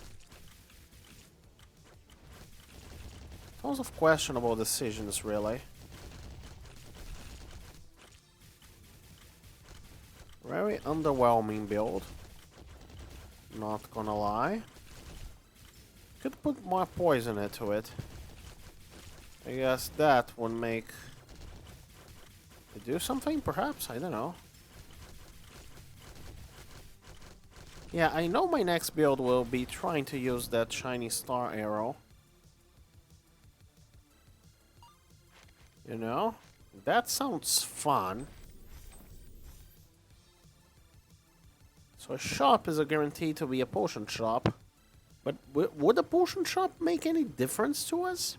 Tons of questionable decisions, really. Very underwhelming build. Not gonna lie. Could put more poison into it. I guess that would make it do something, perhaps? I don't know. Yeah, I know my next build will be trying to use that shiny star arrow. You know? That sounds fun. So a shop is a guarantee to be a potion shop. But would a potion shop make any difference to us?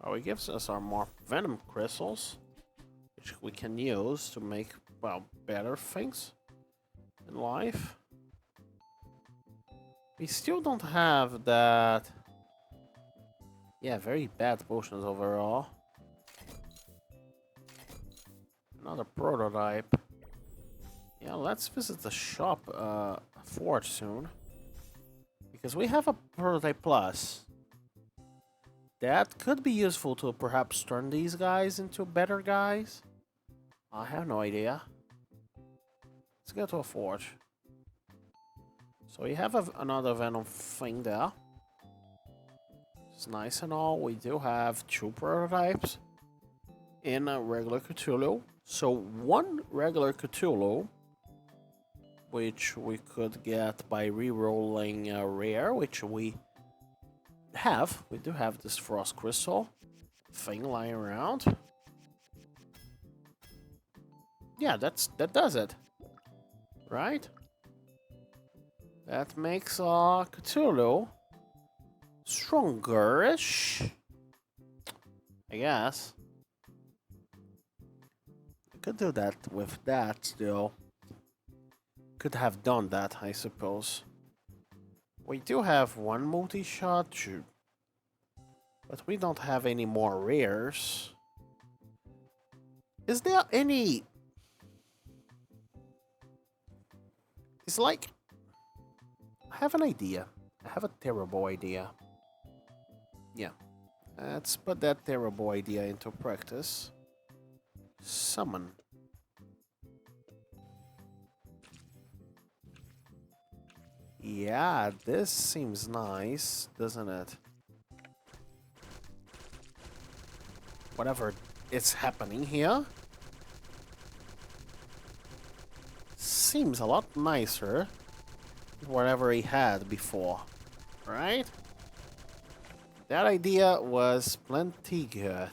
Oh, it gives us our more venom crystals, which we can use to make, well, better things in life. We still don't have that. Yeah, very bad potions overall. Another prototype. Yeah, let's visit the shop forge soon. Because we have a prototype plus. That could be useful to perhaps turn these guys into better guys. I have no idea. Let's go to a forge. So we have another venom thing there. It's nice and all. We do have 2 prototypes in a regular Cthulhu. So 1 regular Cthulhu, which we could get by re-rolling a rare, which we have. We do have this frost crystal thing lying around. Yeah, that does it. right? That makes Cthulhu stronger-ish, I guess. We could do that with that still. Could have done that, I suppose. We do have one multi-shot, but we don't have any more rares. Is there any... It's like... I have an idea. I have a terrible idea. Yeah. Let's put that terrible idea into practice. Summon. Yeah, this seems nice, doesn't it? Whatever is happening here seems a lot nicer than whatever he had before, right? That idea was plenty good,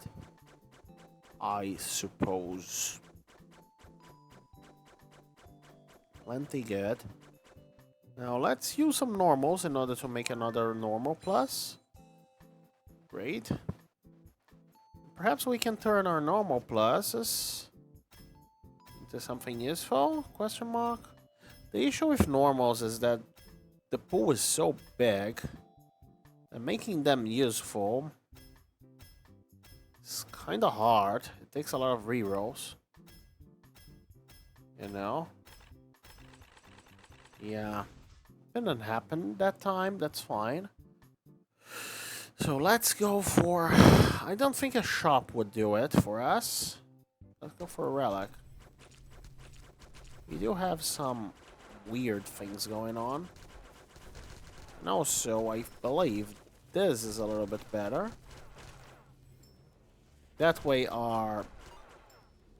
I suppose. Plenty good. Now let's use some normals in order to make another normal plus. Great. Perhaps we can turn our normal pluses into something useful? Question mark. The issue with normals is that the pool is so big that making them useful is kind of hard. It takes a lot of rerolls. You know? Yeah. Didn't happen that time, that's fine. So let's go for... I don't think a shop would do it for us. Let's go for a relic. We do have some weird things going on. And also, I believe this is a little bit better. That way our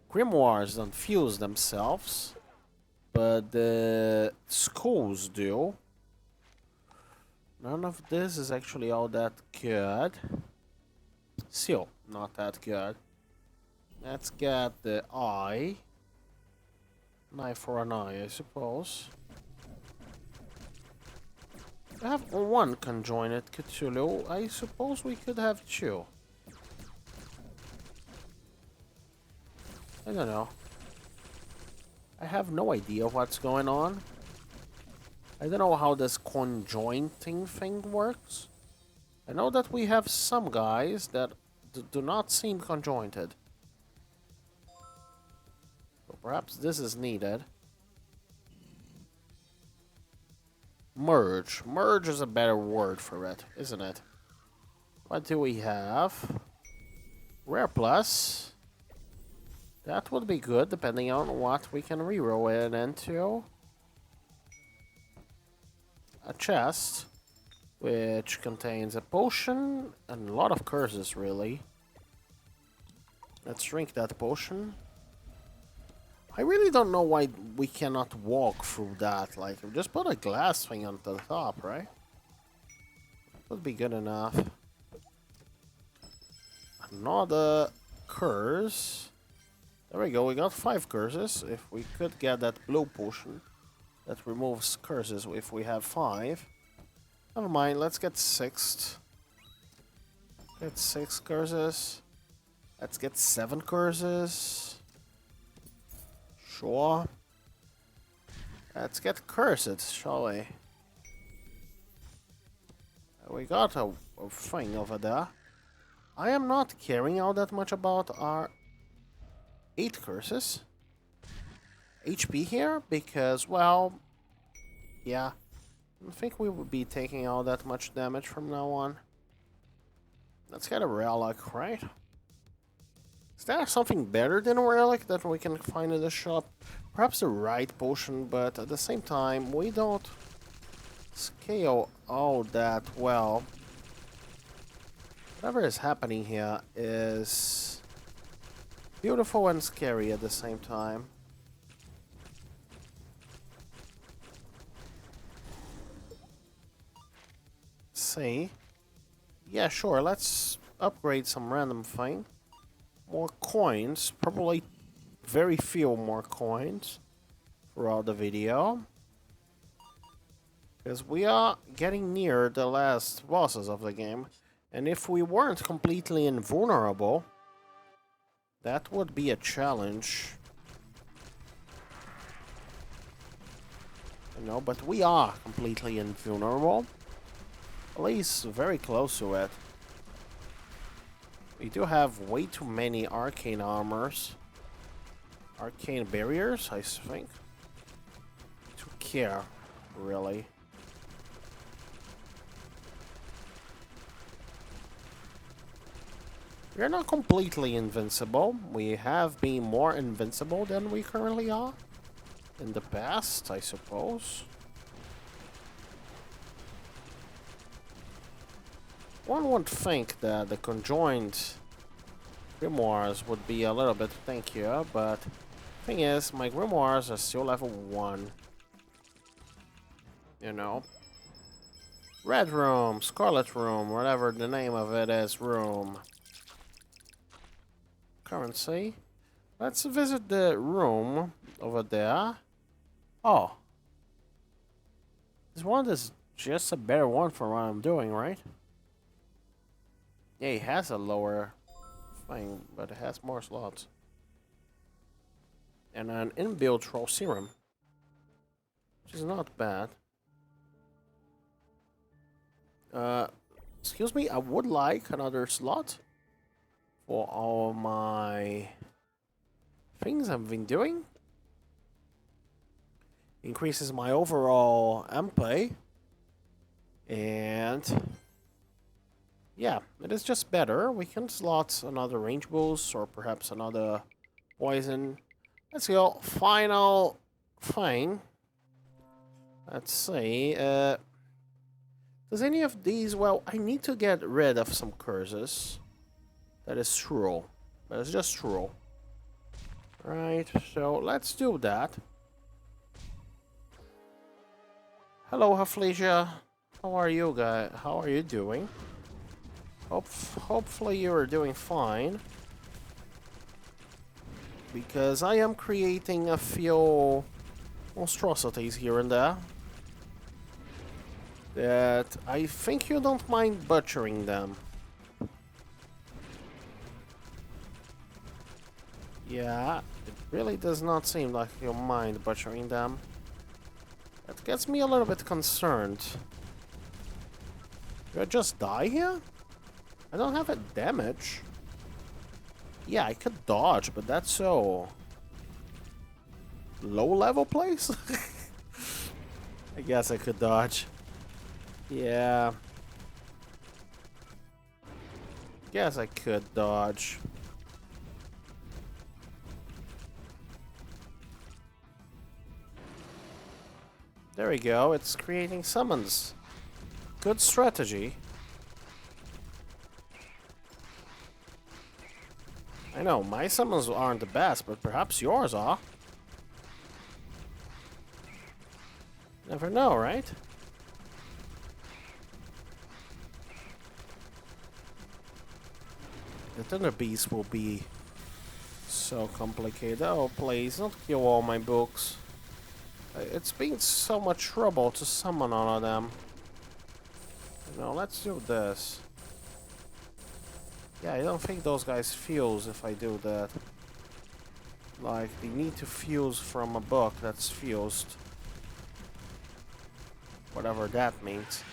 grimoires don't fuse themselves, but the skulls do. None of this is actually all that good. Still, not that good. Let's get the eye. Knife for an eye, I suppose. I have one conjoined Cthulhu. I suppose we could have two. I don't know. I have no idea what's going on. I don't know how this conjointing thing works. I know that we have some guys that do not seem conjointed. So perhaps this is needed. Merge. Merge is a better word for it, isn't it? What do we have? Rare plus. That would be good, depending on what we can reroll it into. A chest, which contains a potion and a lot of curses, really. Let's drink that potion. I really don't know why we cannot walk through that. Like, just put a glass thing on the top, right? Would be good enough. Another curse. There we go, we got 5 curses. If we could get that blue potion that removes curses if we have 5. Never mind, let's get 6. Get 6 curses. Let's get 7 curses. Sure. Let's get cursed, shall we? We got a thing over there. I am not caring all that much about our 8 curses. HP here because, well, yeah, I don't think we would be taking all that much damage from now on. Let's get a relic, right? Is there something better than a relic that we can find in the shop? Perhaps a right potion, but at the same time, we don't scale all that well. Whatever is happening here is beautiful and scary at the same time. See? Yeah, sure, let's upgrade some random thing. More coins, probably very few more coins. throughout the video. Because we are getting near the last bosses of the game. And if we weren't completely invulnerable, that would be a challenge. You know, but we are completely invulnerable. At least very close to it. We do have way too many arcane armors. Arcane barriers, I think. To care, really. We're not completely invincible. We have been more invincible than we currently are. In the past, I suppose. One would think that the conjoined grimoires would be a little bit tankier, but thing is, my grimoires are still level 1. You know. Red room, scarlet room, whatever the name of it is, room. Currency. Let's visit the room over there. Oh. This one is just a better one for what I'm doing, right? Yeah, it has a lower thing, but it has more slots. And an inbuilt troll serum. Which is not bad. Excuse me, I would like another slot for all my things I've been doing. Increases my overall MP. And yeah, it is just better. We can slot another range boost or perhaps another poison. Let's go. Final thing. Let's see. Does any of these... Well, I need to get rid of some curses. That is true. That is just true. Right, so let's do that. Hello, Haflesia. How are you guys? How are you doing? Hopefully you're doing fine. Because I am creating a few monstrosities here and there. That I think you don't mind butchering them. Yeah, it really does not seem like you mind butchering them. That gets me a little bit concerned. Do I just die here? I don't have a damage. Yeah, I could dodge, but that's so... low-level place? I guess I could dodge. Yeah. Guess I could dodge. There we go, it's creating summons. Good strategy. I know, my summons aren't the best, but perhaps yours are. Never know, right? The Thunder Beast will be so complicated. Oh, please, don't kill all my books. It's been so much trouble to summon all of them. You know, let's do this. Yeah, I don't think those guys fuse if I do that. Like, they need to fuse from a book that's fused. Whatever that means.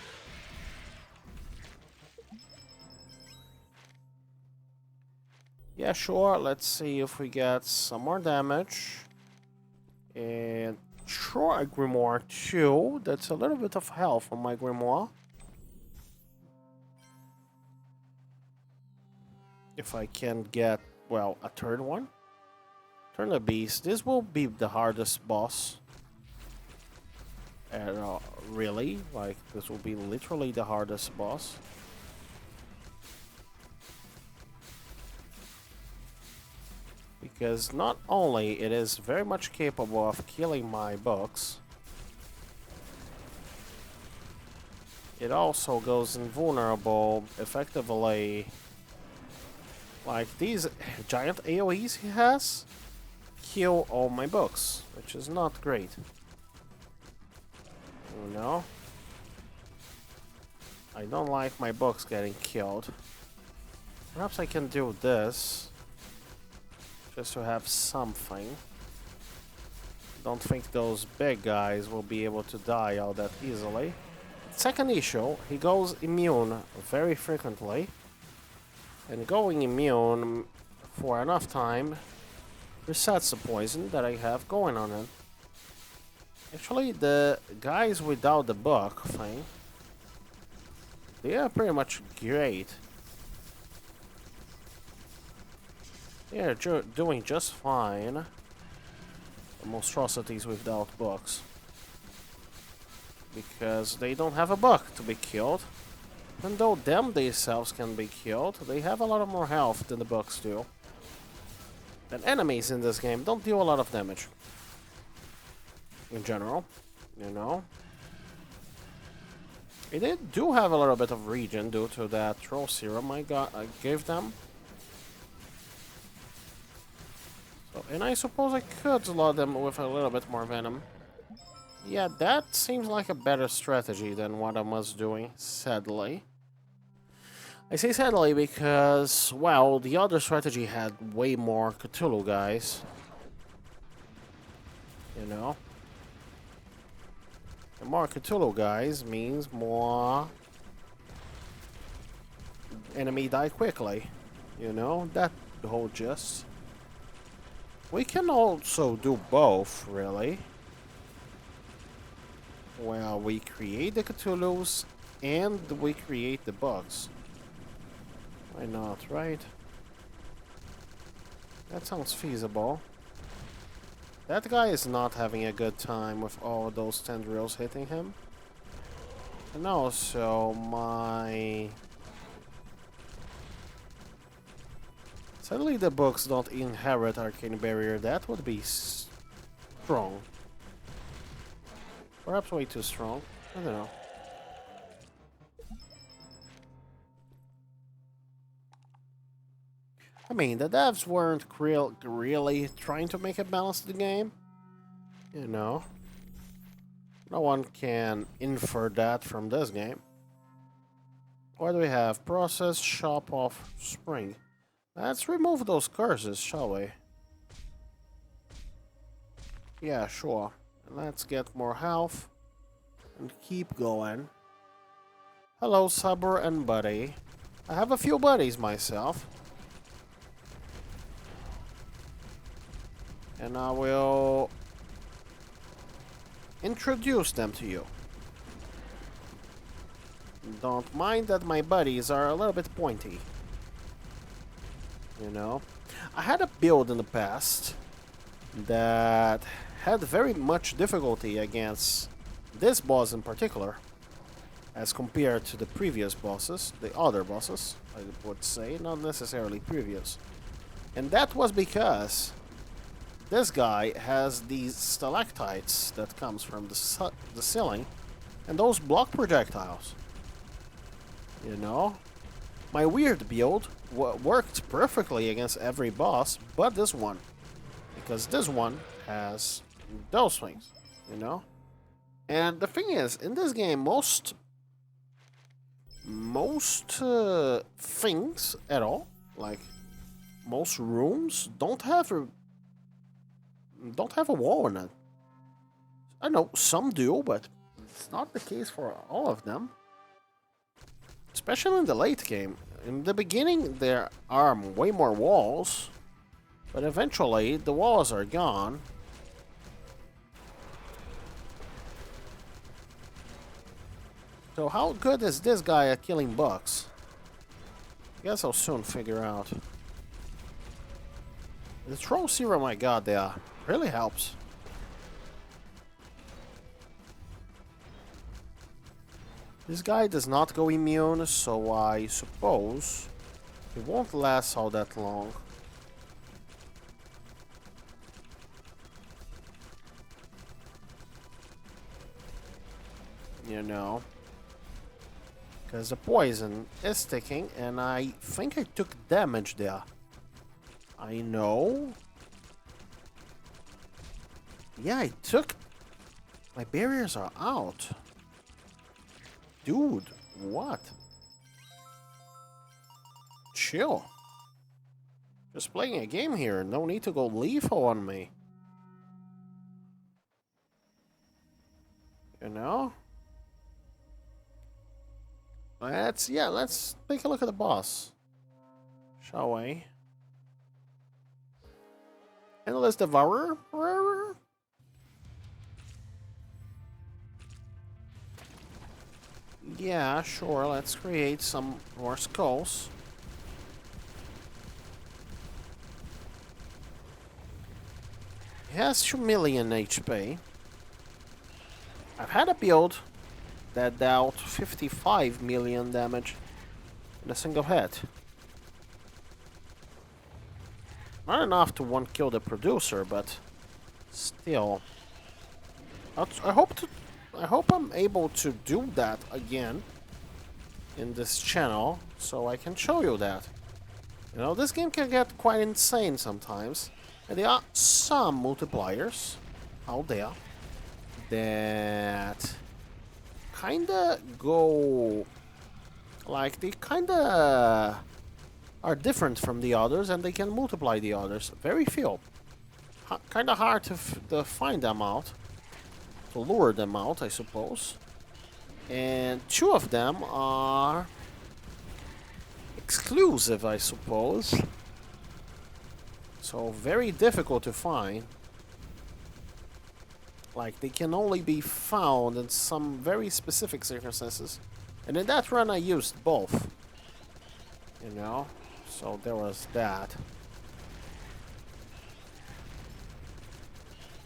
Yeah, sure, let's see if we get some more damage. And sure, a Grimoire too. That's a little bit of health on my Grimoire. If I can get, well, a third one. Turn the Beast. This will be the hardest boss. And really, like, this will be literally the hardest boss. Because not only it is very much capable of killing my books, it also goes invulnerable effectively. Like these giant AoEs he has kill all my books, which is not great. You know? I don't like my books getting killed. Perhaps I can do this. Just to have something. Don't think those big guys will be able to die all that easily. Second issue, he goes immune very frequently. And going immune for enough time resets the poison that I have going on it. Actually, the guys without the book thing, they are pretty much great. They are doing just fine. The monstrosities without books. Because they don't have a book to be killed. Even though them themselves can be killed, they have a lot more health than the books do. And enemies in this game don't deal a lot of damage. In general, you know. They do have a little bit of regen due to that troll serum I gave them. So, and I suppose I could load them with a little bit more venom. Yeah, that seems like a better strategy than what I was doing, sadly. I say sadly because, well, the other strategy had way more Cthulhu guys. You know? And more Cthulhu guys means more enemy die quickly. You know? That the whole gist. We can also do both, really. Well, we create the Cthulhus and we create the bugs. Why not, right? That sounds feasible. That guy is not having a good time with all those tendrils hitting him. And also, my... Suddenly the books don't inherit Arcane Barrier. That would be strong. Perhaps way too strong. I don't know. I mean, the devs weren't really trying to make a balanced game. You know. No one can infer that from this game. What do we have? Process, shop off, spring. Let's remove those curses, shall we? Yeah, sure. Let's get more health. And keep going. Hello, Saber and Buddy. I have a few buddies myself. And I will introduce them to you. Don't mind that my buddies are a little bit pointy. You know? I had a build in the past that had very much difficulty against this boss in particular, as compared to the previous bosses, the other bosses, I would say, not necessarily previous. And that was because this guy has these stalactites that comes from the ceiling, and those block projectiles. You know? My weird build worked perfectly against every boss, but this one. Because this one has those things, you know? And the thing is, in this game, most things at all, like most rooms, don't have a wall in it. I know some do, but it's not the case for all of them. Especially in the late game. In the beginning, there are way more walls, but eventually the walls are gone. So how good is this guy at killing bugs? I guess I'll soon figure out. The troll serum I got there really helps. This guy does not go immune, so I suppose it won't last all that long. You know. Because the poison is sticking, and I think I took damage there. I know. Yeah, I took... My barriers are out. Dude, what? Chill. Just playing a game here. No need to go lethal on me. You know? Let's take a look at the boss. Shall we? Endless Devourer? Yeah, sure. Let's create some more skulls. He has 2 million HP. I've had a build that dealt 55 million damage in a single hit. Not enough to one kill the producer, but still. I hope I'm able to do that again in this channel, so I can show you that. You know, this game can get quite insane sometimes, and there are some multipliers out there that kinda go like they kinda are different from the others, and they can multiply the others. Very few. Kinda hard to find them out, to lure them out, I suppose. And 2 of them are exclusive, I suppose. So very difficult to find. Like, they can only be found in some very specific circumstances. And in that run I used both. You know? So there was that.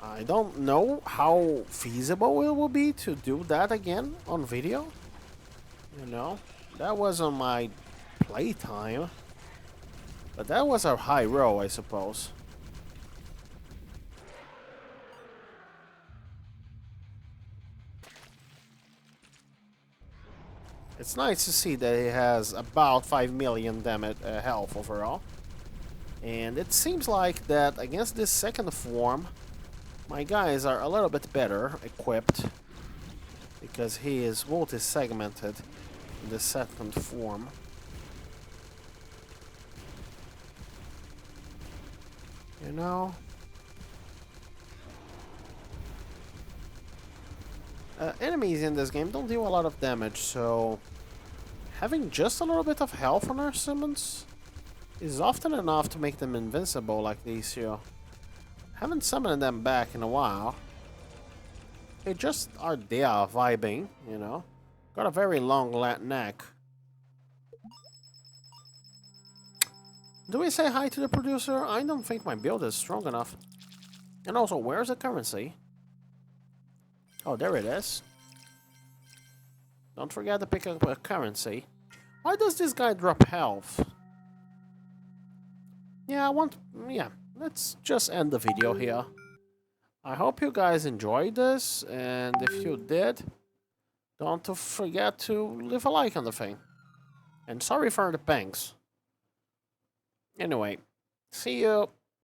I don't know how feasible it will be to do that again on video. You know? That was on my playtime. But that was a high row, I suppose. It's nice to see that he has about 5 million damage health overall. And it seems like that against this second form, my guys are a little bit better equipped. Because he is multi-segmented in the second form. You know? Enemies in this game don't deal a lot of damage, so having just a little bit of health on our summons is often enough to make them invincible like these here. Haven't summoned them back in a while. They just are there vibing, you know. Got a very long neck. Do we say hi to the producer? I don't think my build is strong enough. And also, where's the currency? Oh, there it is. Don't forget to pick up a currency. Why does this guy drop health? Yeah, let's just end the video here. I hope you guys enjoyed this, and if you did, don't forget to leave a like on the thing. And sorry for the banks. Anyway, see you.